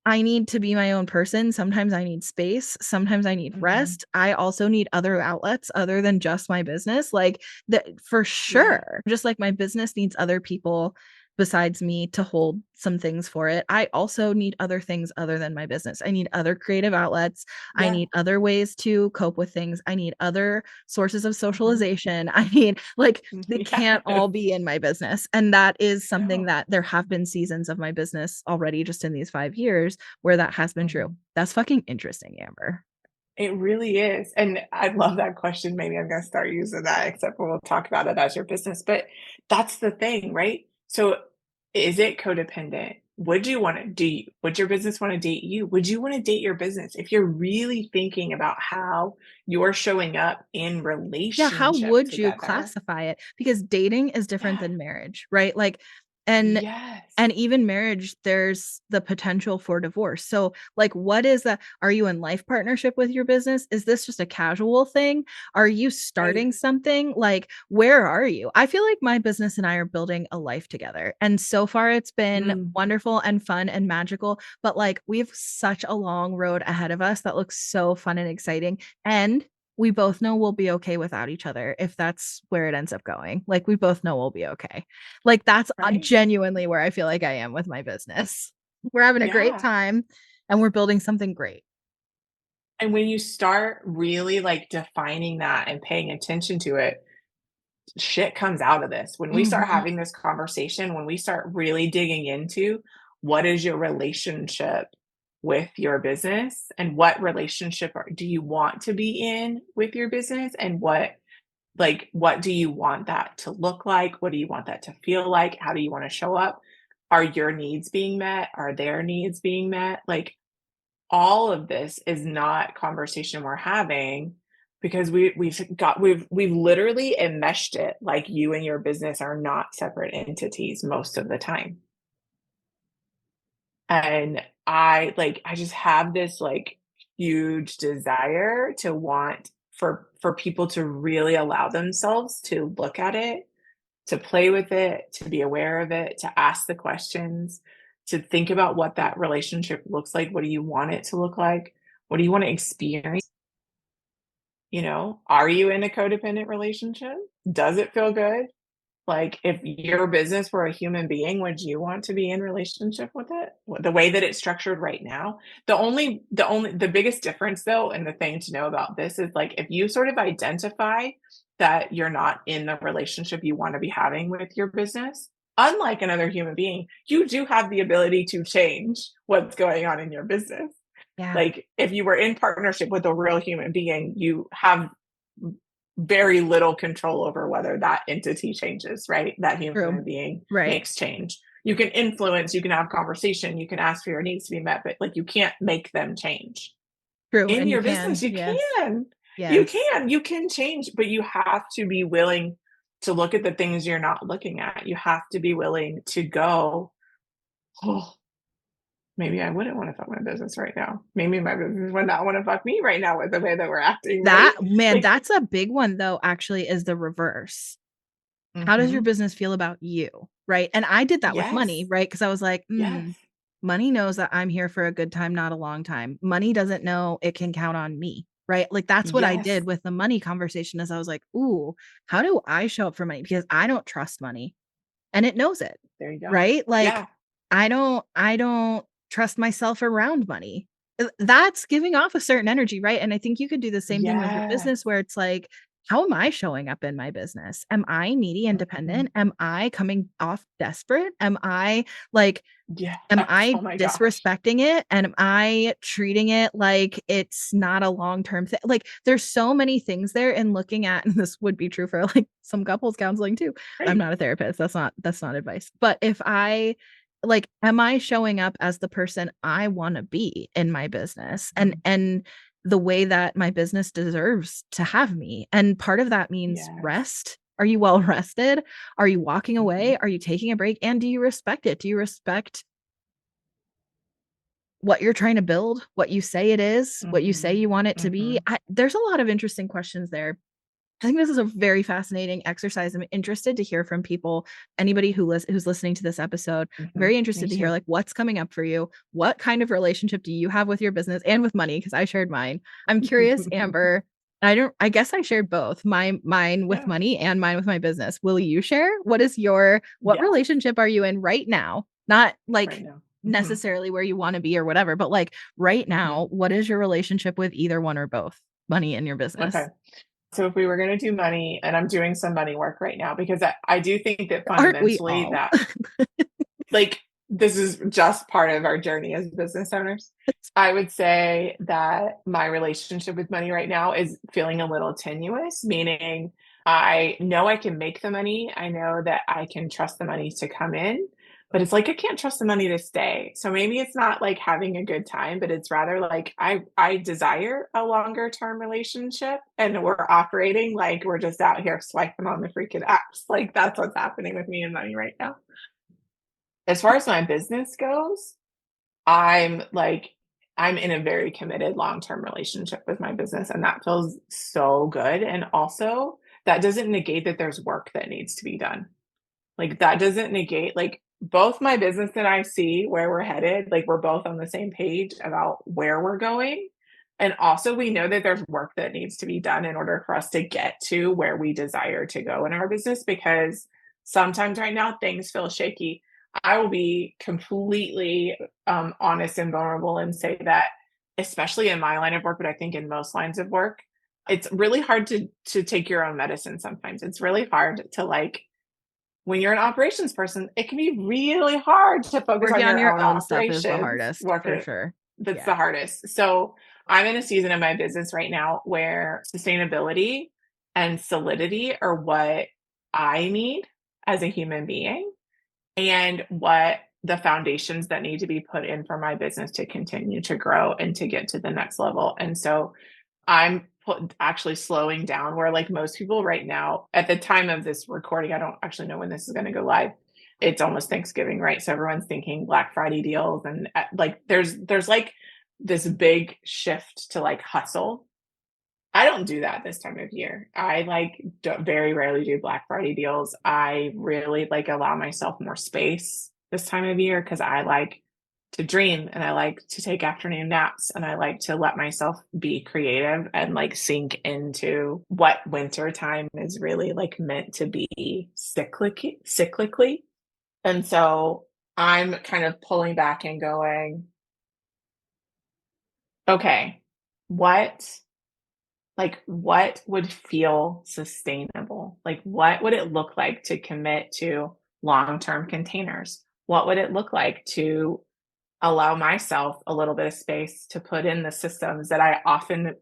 I need to be my own person. Sometimes I need space. Sometimes I need Mhm. rest. I also need other outlets other than just my business. Like that for Yeah. sure. Just like my business needs other people besides me to hold some things for it. I also need other things other than my business. I need other creative outlets. I Yeah. need other ways to cope with things. I need other sources of Mhm. socialization. I need, like, they can't Yes. all be in my business. And that is something No. that there have been seasons of my business already just in these 5 years where that has been true. Mhm. That's fucking interesting, Amber. It really is, and I love that question. Maybe I'm gonna start using that, except for we'll talk about it as your business, but that's the thing, right? So, is it codependent? Would your business wanna date you? Would you wanna date your business? If you're really thinking about how you're showing up in Yeah, how relationship would you together. classify it? Because dating is different Yeah. than marriage, right? Like, and Yes. and even marriage, there's the potential for divorce. So, like, what is that? Are you in life partnership with your business? Is this just a casual thing? Are you Right. starting something? Like, where are you? I feel like my business and I are building a life together. And so far, it's been Mm. wonderful and fun and magical. But like, we have such a long road ahead of us that looks so fun and exciting. And we both know we'll be okay without each other if that's where it ends up going. Like, we both know we'll be okay. Like, that's Right? genuinely where I feel like I am with my business. We're having a great Yeah. time and we're building something great. And when you start really, like, defining that and paying attention to it, shit comes out of this. When we start Mhm. having this conversation, when we start really digging into what is your relationship with your business and what relationship do you want to be in with your business and what do you want that to look like? What do you want that to feel like? How do you want to show up? Are your needs being met? Are their needs being met? Like all of this is not conversation we're having because we've literally enmeshed it like you and your business are not separate entities most of the time. And I just have this like huge desire to want for people to really allow themselves to look at it, to play with it, to be aware of it, to ask the questions, to think about what that relationship looks like. What do you want it to look like? What do you want to experience? You know, are you in a codependent relationship? Does it feel good? Like, if your business were a human being, would you want to be in relationship with it? The way that it's structured right now? The biggest difference though, and the thing to know about this is like if you sort of identify that you're not in the relationship you want to be having with your business, unlike another human being, you do have the ability to change what's going on in your business. Yeah, Like if you were in partnership with a real human being, you have very little control over whether that entity changes, right? That true. human being Right. makes change. You can influence, you can have conversation, you can ask for your needs to be met, but like you can't make them change. True. In And you your business, can. you Yes. can. Yes. You can change, but you have to be willing to look at the things you're not looking at. You have to be willing to go, oh, maybe I wouldn't want to fuck my business right now. Maybe my business would not want to fuck me right now with the way that we're acting, right? That, man, Like, that's a big one though, actually, is the reverse. How does your mhm. business feel about you? Right. And I did that with money, Yes, right? Because I was like, yes, money knows that I'm here for a good time, not a long time. Money doesn't know it can count on me. Right. Like, that's what I yes. did with the money conversation is I was like, ooh, how do I show up for money? Because I don't trust money and it knows it. There you go. Right. Like, Yeah. I don't trust myself around money. That's giving off a certain energy, right? And I think you could do the same thing with your Yes. business where it's like, how am I showing up in my business? Am I needy and Mhm. dependent? Am I coming off desperate? Am I like, Yes. am I Oh my gosh. disrespecting it? And am I treating it like it's not a long-term thing? Like, there's so many things there in looking at, and this would be true for like some couples counseling too. I'm Great. not a therapist. That's not advice. But if I, like, am I showing up as the person I want to be in my business and Mhm. the way that my business deserves to have me? And part of that means Yes. rest. Are you well rested? Are you walking Mhm. away? Are you taking a break? And do you respect it? Do you respect what you're trying to build, what you say it is, what you say Mhm. you want it to be? Mhm. There's a lot of interesting questions there. I think this is a very fascinating exercise. I'm interested to hear from people, anybody who's listening to this episode. I'm Mhm. very Me interested to hear, too. like, what's coming up for you. What kind of relationship do you have with your business and with money? Because I shared mine. I'm curious, Amber. I guess I shared both. Mine with Yeah. money and mine with my business. Will you share? What Yeah. relationship are you in right now? Not Right like now. Hmm. necessarily where you want to be or whatever, but like right Hmm. now, what is your relationship with either one or both? Money and your Okay. business. So if we were going to do money, and I'm doing some money work right now because I do think that Aren't we fundamentally all? that like this is just part of our journey as business owners. I would say that my relationship with money right now is feeling a little tenuous, meaning I know I can make the money. I know that I can trust the money to come in, but it's like I can't trust the money to stay. So maybe it's not like having a good time, but it's rather like I desire a longer term relationship and we're operating like we're just out here swiping on the freaking apps. Like that's what's happening with me and money right now. As far as my business goes, I'm like, I'm in a very committed long-term relationship with my business, and that feels so good. And also, that doesn't negate that there's work that needs to be done. Like, that doesn't negate, like, both my business and I see where we're headed. Like, we're both on the same page about where we're going. And also, we know that there's work that needs to be done in order for us to get to where we desire to go in our business because sometimes right now things feel shaky. I will be completely honest and vulnerable and say that, especially in my line of work, but I think in most lines of work, it's really hard to take your own medicine sometimes. It's really hard to like when you're an operations person, it can be really hard to focus on Working on your your own own stuff is the operations. hardest Work for sure. that's Yeah. the hardest. So I'm in a season of my business right now where sustainability and solidity are what I need as a human being and what the foundations that need to be put in for my business to continue to grow and to get to the next level. And so actually slowing down where like most people right now at the time of this recording, I don't actually know when this is going to go live. It's almost Thanksgiving, right? So everyone's thinking Black Friday deals and like there's like this big shift to like hustle. I don't do that this time of year. I like very rarely do Black Friday deals. I really like allow myself more space this time of year because I like to dream and I like to take afternoon naps and I like to let myself be creative and like sink into what winter time is really like meant to be cyclically. And so I'm kind of pulling back and going, okay, what what would feel sustainable? Like, what would it look like to commit to long term containers? What would it look like to allow myself a little bit of space to put in the systems that I often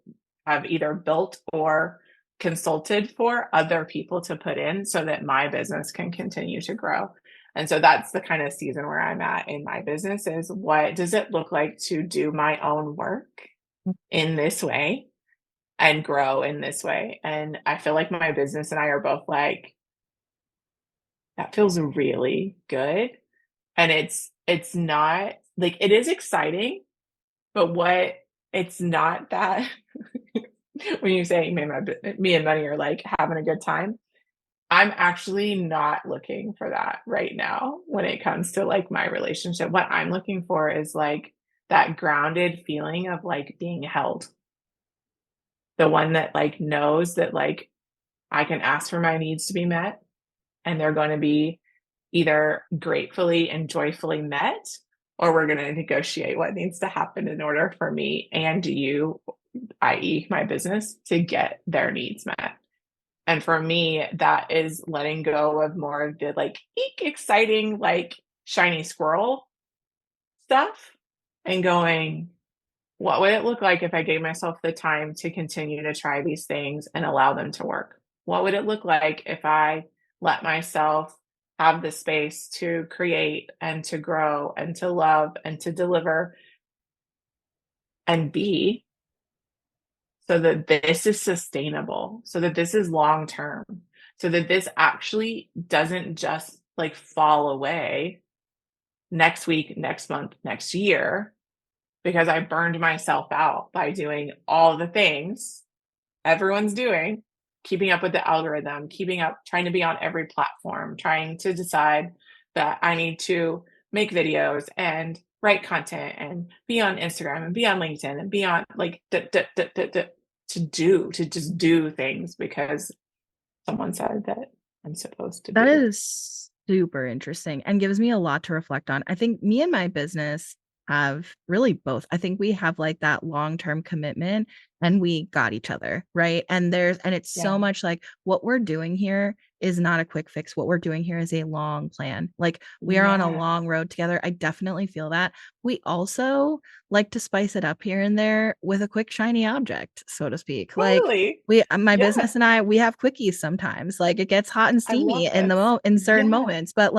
have either built or consulted for other people to put in so that my business can continue to grow? And so that's the kind of season where I'm at in my business is what does it look like to do my own work in this way and grow in this way. And I feel like my business and I are both like, that feels really good. And it's not like it is exciting, but what it's not that when you say me and money are like having a good time, I'm actually not looking for that right now when it comes to like my relationship. What I'm looking for is like that grounded feeling of like being held. The one that like knows that like I can ask for my needs to be met and they're going to be either gratefully and joyfully met, or we're going to negotiate what needs to happen in order for me and you, i.e., my business, to get their needs met. And for me, that is letting go of more of the like exciting, like shiny squirrel stuff and going, what would it look like if I gave myself the time to continue to try these things and allow them to work? What would it look like if I let myself have the space to create and to grow and to love and to deliver and be so that this is sustainable, so that this is long term, so that this actually doesn't just like fall away next week, next month, next year, because I burned myself out by doing all the things everyone's doing, keeping up with the algorithm, keeping up, trying to be on every platform, trying to decide that I need to make videos and write content and be on Instagram and be on LinkedIn and be on like to just do things because someone said that I'm supposed to That do. is super interesting and gives me a lot to reflect on. I think me and my business have really both. I think we have like that long-term commitment and we got each other, right? And it's so Yeah. much like what we're doing here is not a quick fix. What we're doing here is a long plan. Like we are on a Yes. long road together. I definitely feel that. We also like to spice it up here and there with a quick shiny object, so to speak. Like Totally. my Yes. business and I, we have quickies sometimes. Like it gets hot and I love steamy in this. in certain Yes. moments, but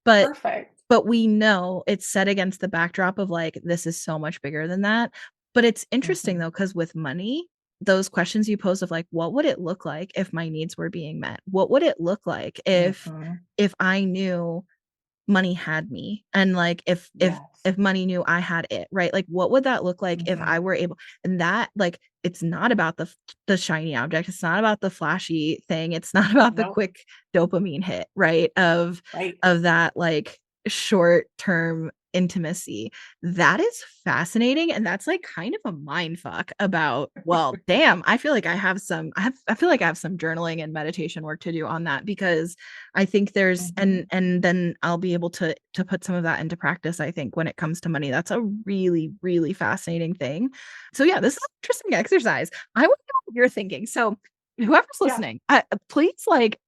but Perfect. but we know it's set against the backdrop of like this is so much bigger than that. But it's interesting Mhm. though, because with money, those questions you pose of like, what would it look like if my needs were being met? What would it look like Mhm. if I knew money had me, and like Yes. if money knew I had it, right? Like what would that look like if Mhm. I were able, and that like it's not about the shiny object, it's not about the flashy thing, it's not about the Nope. quick dopamine hit, right? Right. Of that like short term intimacy. That is fascinating, and that's like kind of a mind fuck about, well, damn, I feel like I feel like I have some journaling and meditation work to do on that, because I think there's, Mhm. and then I'll be able to put some of that into practice. I think when it comes to money, that's a really, really fascinating thing. So yeah, this is an interesting exercise. I want to know what you're thinking. So whoever's Yeah. listening, please like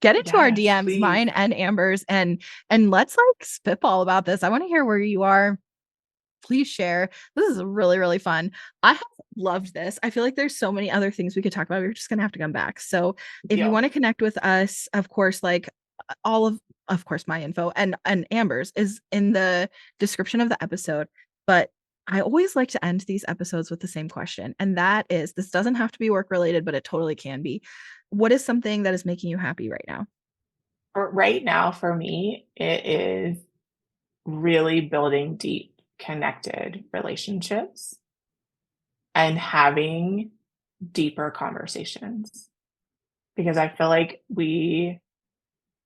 get into our Yes, DMs, please. mine and Amber's, and let's like spitball about this. I want to hear where you are. Please share. This is really, really fun. I have loved this. I feel like there's so many other things we could talk about. We're just gonna have to come back. So if you Deal. want to connect with us, of course, like all of course, my info and Amber's is in the description of the episode. But I always like to end these episodes with the same question. And that is, this doesn't have to be work related, but it totally can be. What is something that is making you happy right now? Right now for me, it is really building deep connected relationships and having deeper conversations because I feel like maybe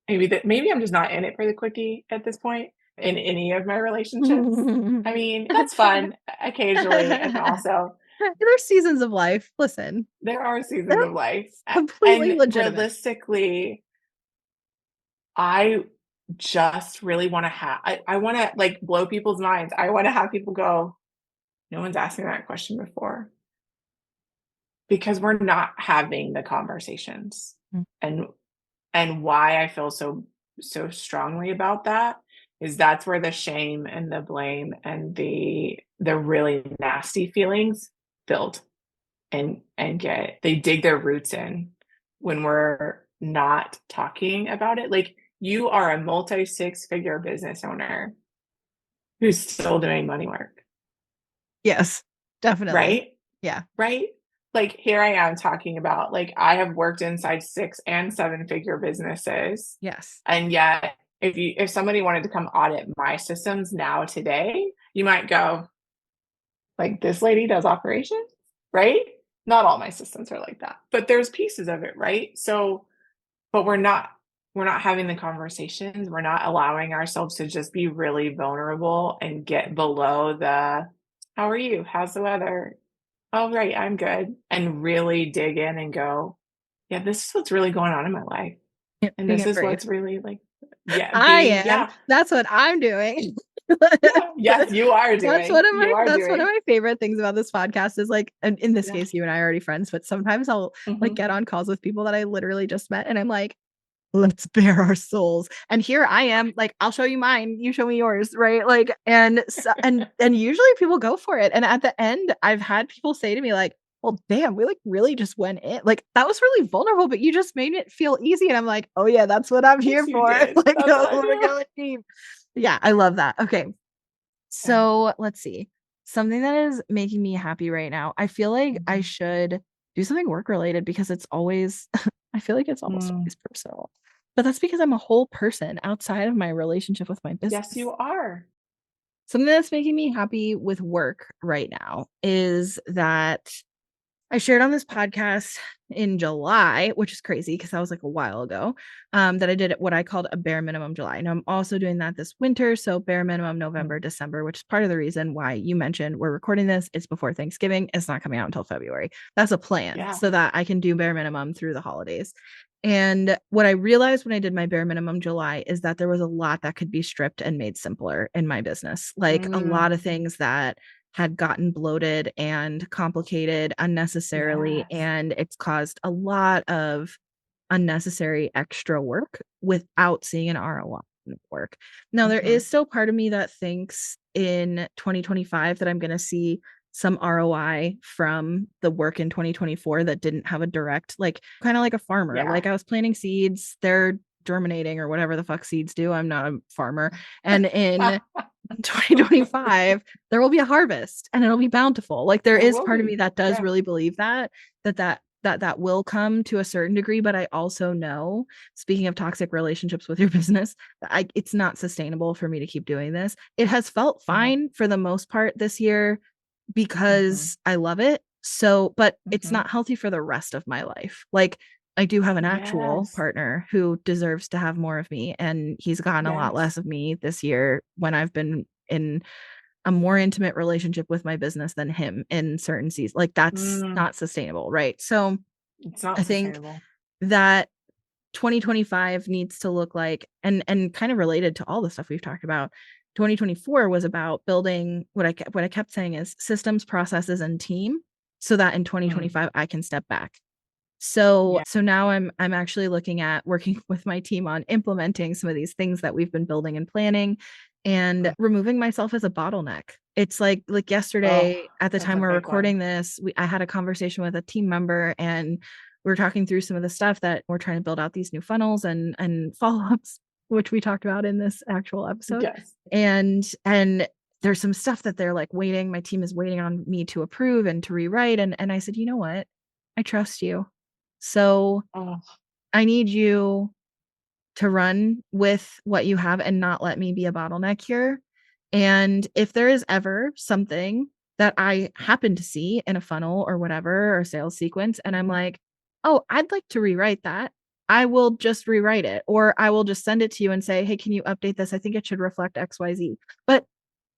I'm just not in it for the quickie at this point in any of my relationships. I mean, that's fun occasionally, and also There's seasons of life. Listen, there are seasons of life. that's completely And legitimate. realistically, I just really want to I want to like blow people's minds. I want to have people go, no one's asked me that question before because we're not having the conversations. Mm. And why I feel so strongly about that is that's where the shame and the blame and the really nasty feelings build and get they dig their roots in when we're not talking about it. Like you are a multi six figure business owner who's still doing money work, Yes, definitely. right? Yeah. Right? Like here I am talking about like I have worked inside 6 and 7 figure businesses. Yes. And yet if somebody wanted to come audit my systems now today, you might go, like this lady does operations, right? Not all my systems are like that, but there's pieces of it, right? So, but we're not having the conversations. We're not allowing ourselves to just be really vulnerable and get below the how are you? How's the weather? Oh, right, I'm good. And really dig in and go, yeah, this is what's really going on in my life. And this Being is brave. what's really like, yeah, I being, am. yeah, That's what I'm doing. yeah, yes, you are doing. You are That's one of doing. my favorite things about this podcast is like, and in this Yeah. case, you and I are already friends, but sometimes I'll like Hmm. get on calls with people that I literally just met and I'm like, let's bare our souls. And here I am, like, I'll show you mine, you show me yours, right? Like, and so, and usually people go for it. And at the end, I've had people say to me, like, well, damn, we like really just went in. Like, that was really vulnerable, but you just made it feel easy. And I'm like, oh yeah, that's what I'm Yes, here you for. did. Like, That's what I we're do. going deep. Yeah, I love that. Okay. Yeah. So let's see. Something that is making me happy right now. I feel like I Mhm. should do something work related because it's always, I feel like it's almost Mm. always personal. But that's because I'm a whole person outside of my relationship with my Yes, business. you are. Something that's making me happy with work right now is that I shared on this podcast in July, which is crazy because that was like a while ago, that I did what I called a bare minimum July. And I'm also doing that this winter. So bare minimum Mm. November, December, which is part of the reason why you mentioned we're recording this. It's before Thanksgiving. It's not coming out until February. That's a plan Yeah. so that I can do bare minimum through the holidays. And what I realized when I did my bare minimum July is that there was a lot that could be stripped and made simpler in my business. Like a lot Mm. of things that had gotten bloated and complicated unnecessarily. Yes. And it's caused a lot of unnecessary extra work without seeing an ROI in the work. Now, there Mhm. is still part of me that thinks in 2025 that I'm going to see some ROI from the work in 2024 that didn't have a direct, like, kind of like a farmer. Yeah. Like, I was planting seeds, they're germinating or whatever the fuck seeds do. I'm not a farmer. And in 2025, there will be a harvest and it'll be bountiful. Like, there There is will part of me be. that does Yeah. really believe that will come to a certain degree, but I also know, speaking of toxic relationships with your business, it's not sustainable for me to keep doing this. It has felt Yeah. fine for the most part this year Mhm. because I love it. So, but it's Mhm. not healthy for the rest of my life. Like, I do have an actual Yes. partner who deserves to have more of me, and he's gotten a lot Yes. less of me this year when I've been in a more intimate relationship with my business than him in certain seasons. Like, that's Mm. not sustainable, right? So It's I not think sustainable. that 2025 needs to look like, and kind of related to all the stuff we've talked about. 2024 was about building what I kept saying is systems, processes, and team, so that in Mm. 2025 I can step back. So Yeah. so now I'm actually looking at working with my team on implementing some of these things that we've been building and planning and Mm. removing myself as a bottleneck. It's like Oh, yesterday at the that's time a we're big one. recording this, I had a conversation with a team member and we were talking through some of the stuff that we're trying to build out these new funnels and follow-ups, which we talked about in this actual episode. Yes. And there's some stuff that they're like waiting, my team is waiting on me to approve and to rewrite. And I said, you know what? I trust you. So Oh, I need you to run with what you have and not let me be a bottleneck here. And if there is ever something that I happen to see in a funnel or whatever, or sales sequence, and I'm mhm. like, oh, I'd like to rewrite that, I will just rewrite it, or I will just send it to you and say, hey, can you update this? I think it should reflect XYZ. But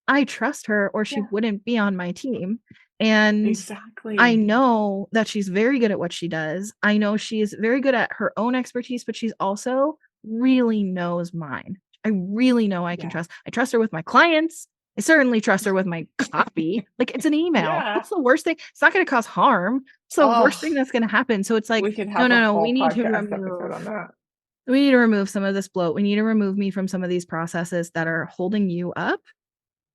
I trust her or she Yeah. wouldn't be on my team. And I Exactly. know that she's very good at what she does. I know she's very good at her own expertise, but she's also really knows mine. I really know I can Yeah. trust. I trust her with my clients. I certainly trust her with my copy. Like, it's an email. Yeah. What's the worst thing? It's not going to cause harm. It's the worst thing Oh, that's going to happen. So it's like, we could no, have a no, no. whole podcast episode on that. We need to remove some of this bloat. We need to remove me from some of these processes that are holding you up.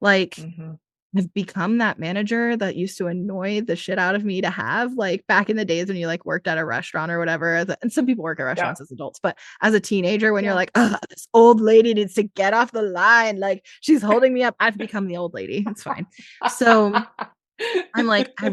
Like, Mhm. I've become that manager that used to annoy the shit out of me to have, like, back in the days when you like worked at a restaurant or whatever. And some people work at Yeah. restaurants as adults, but as a teenager, when you're Yeah. like, oh, this old lady needs to get off the line, like, she's holding me up. I've become the old lady. It's fine. So I'm like, Yeah. I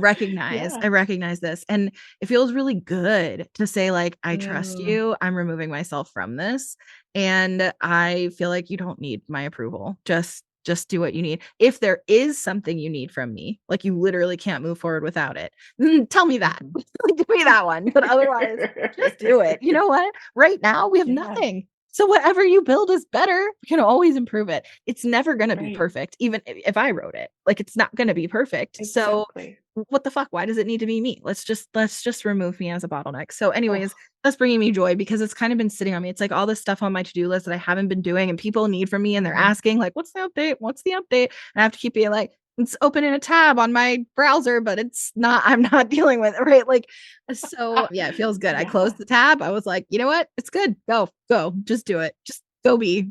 recognize this. And it feels really good to say, like, I trust Mm. you. I'm removing myself from this. And I feel like you don't need my approval. Just do what you need. If there is something you need from me, like you literally can't move forward without it, then tell me that. Mhm. Do me that one. But otherwise, just do it. You know what? Right now we have Yeah. nothing. So whatever you build is better. We can always improve it. It's never going to be Right. perfect, even if I wrote it. Like, it's not going to be perfect. So Exactly. what the fuck? Why does it need to be me? Let's just remove me as a bottleneck. So, anyways, Oh. that's bringing me joy because it's kind of been sitting on me. It's like all this stuff on my to-do list that I haven't been doing, and people need from me, and they're Mhm. asking like, "What's the update? What's the update?" And I have to keep being like, "It's open in a tab on my browser, but it's not. I'm not dealing with it, right?" Like, so yeah, it feels good. I Yeah. closed the tab. I was like, you know what? It's good. Go, just do it. Just go be.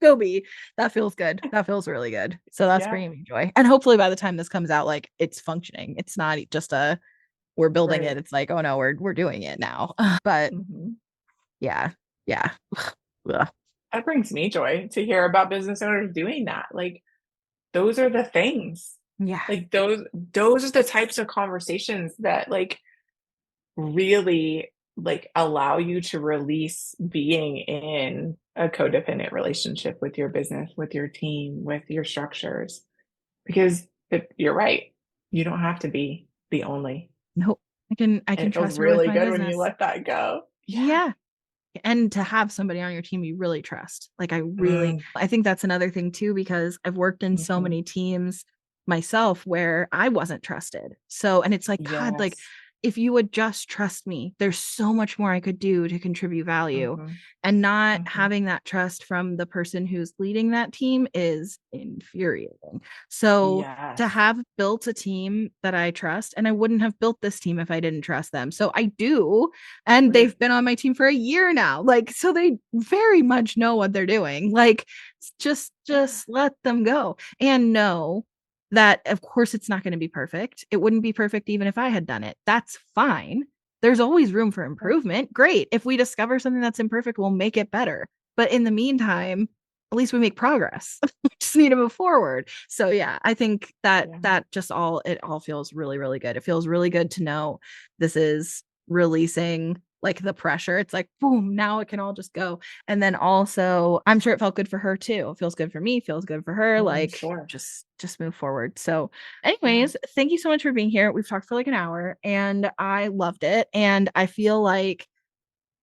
Go be. That feels good. That feels really good. So that's Yeah. bringing me joy. And hopefully by the time this comes out, like, it's functioning. It's not just a we're building it. Right. It's like, oh no, we're doing it now. But Mhm. yeah, yeah. Ugh. That brings me joy to hear about business owners doing that. Like, those are the things. Yeah. Like, those are the types of conversations that, like, really, like, allow you to release being in a codependent relationship with your business, with your team, with your structures. Because you're right. You don't have to be the only. nope, I can And it feels trust her with really my good when you business. let that go. Yeah. Yeah. And to have somebody on your team you really trust. Like Mm, I think that's another thing too, because I've worked in so mhm. many teams myself where I wasn't trusted. So, and it's like, God, like Yes. if you would just trust me, there's so much more I could do to contribute value. Mhm, And not mhm. having that trust from the person who's leading that team is infuriating. So, to Yes. have built a team that I trust, and I wouldn't have built this team if I didn't trust them. So I do, and Right. they've been on my team for a year now. Like, so they very much know what they're doing. Like, Yeah. just let them go and know that of course it's not going to be perfect. It wouldn't be perfect even if I had done it. That's fine. There's always room for Right. improvement. Great. If we discover something that's imperfect, we'll make it better. But in the meantime, at least we make progress. We just need to move forward. So yeah, I think that Yeah. just all it all feels really, really good. It feels really good to know this is releasing like the pressure. It's like boom, now it can all just go. And then also, I'm sure it felt good for her too. It feels good for me, feels good for her. Oh, I'm Like sure. just move forward. So, Yeah. anyways, thank you so much for being here. We've talked for like an hour and I loved it. And I feel like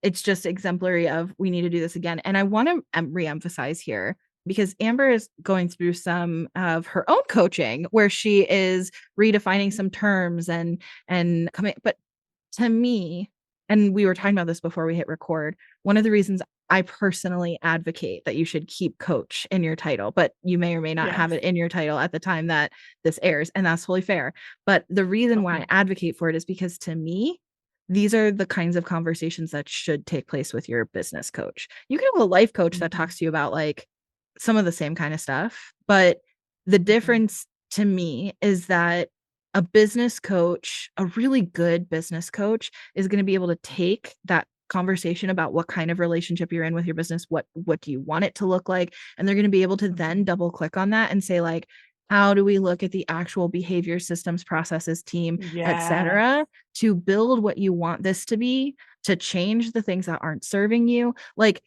it's just exemplary of we need to do this again. And I want to re-emphasize here because Amber is going through some of her own coaching where she is redefining Mhm. some terms and coming, but to me, and we were talking about this before we hit record, one of the reasons I personally advocate that you should keep coach in your title, but you may or may not have Yes. it in your title at the time that this airs, and that's totally fair. But the reason why I Mhm, advocate for it is because to me, these are the kinds of conversations that should take place with your business coach. You can have a life coach that mhm, talks to you about like some of the same kind of stuff, but the mhm, difference to me is that a business coach, a really good business coach, is going to be able to take that conversation about what kind of relationship you're in with your business, what do you want it to look like, and they're going to be able to then mhm. double click on that and say like, how do we look at the actual behavior systems processes team, Yes. etc., to build what you want this to be, to change the things that aren't serving you. Like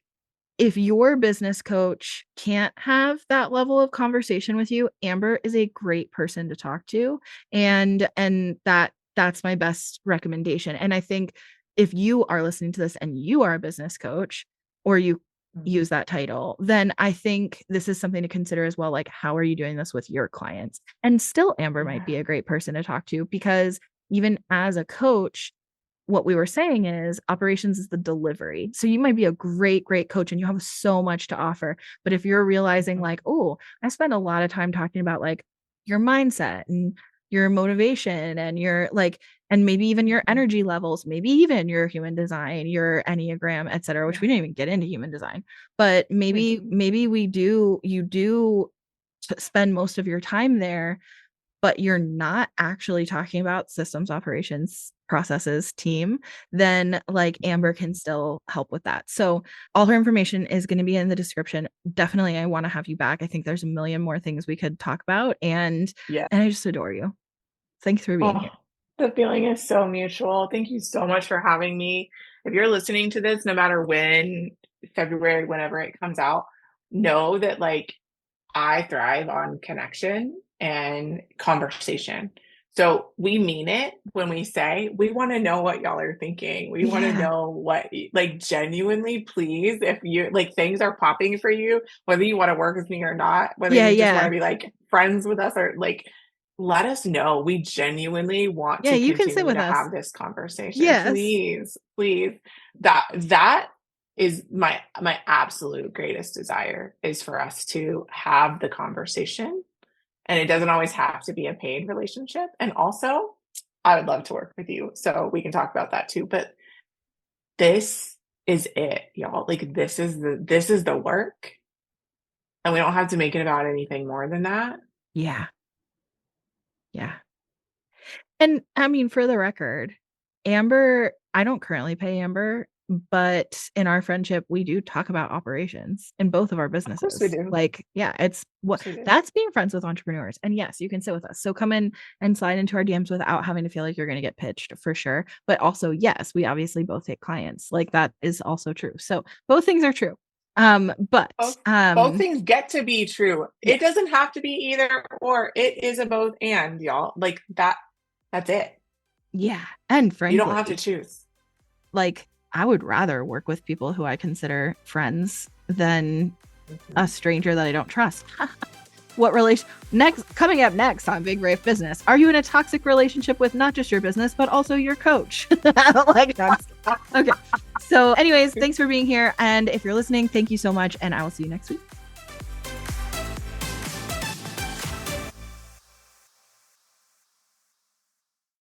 if your business coach can't have that level of conversation with you, Amber is a great person to talk to. And that's my best recommendation. And I think if you are listening to this and you are a business coach or you Mhm. use that title, then I think this is something to consider as well. Like, how are you doing this with your clients? And still, Amber might Yeah. be a great person to talk to because even as a coach, what we were saying is operations is the delivery. So you might be a great, great coach and you have so much to offer. But if you're realizing, Mhm. like, oh, I spend a lot of time talking about like your mindset and your motivation and your like, and maybe even your Mhm. energy levels, maybe even your human design, your Enneagram, et cetera, which we Yeah. didn't even get into human design. But We didn't. maybe you do spend most of your time there, but you're not actually talking about systems, operations, processes, team, then like Mhm. Amber can still help with that. So all her information is going to be in the description. Definitely I want to have you back. I think there's a million more things we could talk about Yeah. and I just adore you. Thanks for being Oh, here. the feeling is so mutual. Thank you so much for having me. If you're listening to this, no matter when, February, whenever it comes out, know that like I thrive on connection and conversation. So we mean it when we say we want to know what y'all are thinking. We want to Yeah. know what, like, genuinely, please, if you like things are popping for you, whether you want to work with me or not, whether Yeah, you just want yeah. to be like friends with us or like, let us know. We genuinely want Yeah, to you can sit continue with to us. have this conversation. Yes. Please, please. That is my absolute greatest desire is for us to have the conversation, and it doesn't always have to be a paid relationship. And also, I would love to work with you, so we can talk about that too. But this is it, y'all. Like this is the work, and we don't have to make it about anything more than that. Yeah. Yeah. And I mean, for the record, Amber, I don't currently pay Amber, but in our friendship, we do talk about operations in both of our Of course we businesses. do. Of Like, yeah, it's what course we do. that's being friends with entrepreneurs. And yes, you can sit with us. So come in and slide into our DMs without having to feel like you're going to get pitched for sure. But also, yes, we obviously both take clients. Like that is also true. So both things are true. But Both things get to be true. It yes. doesn't have to be either or. It is a both and, y'all. Like that. That's it. Yeah. And You don't have to frankly, choose. like I would rather work with people who I consider friends than a Mhm. stranger that I don't trust. What relation next coming up next on Big Brave Business? Are you in a toxic relationship with not just your business, but also your coach? Like, no, okay. So, anyways, thanks for being here. And if you're listening, thank you so much. And I will see you next week.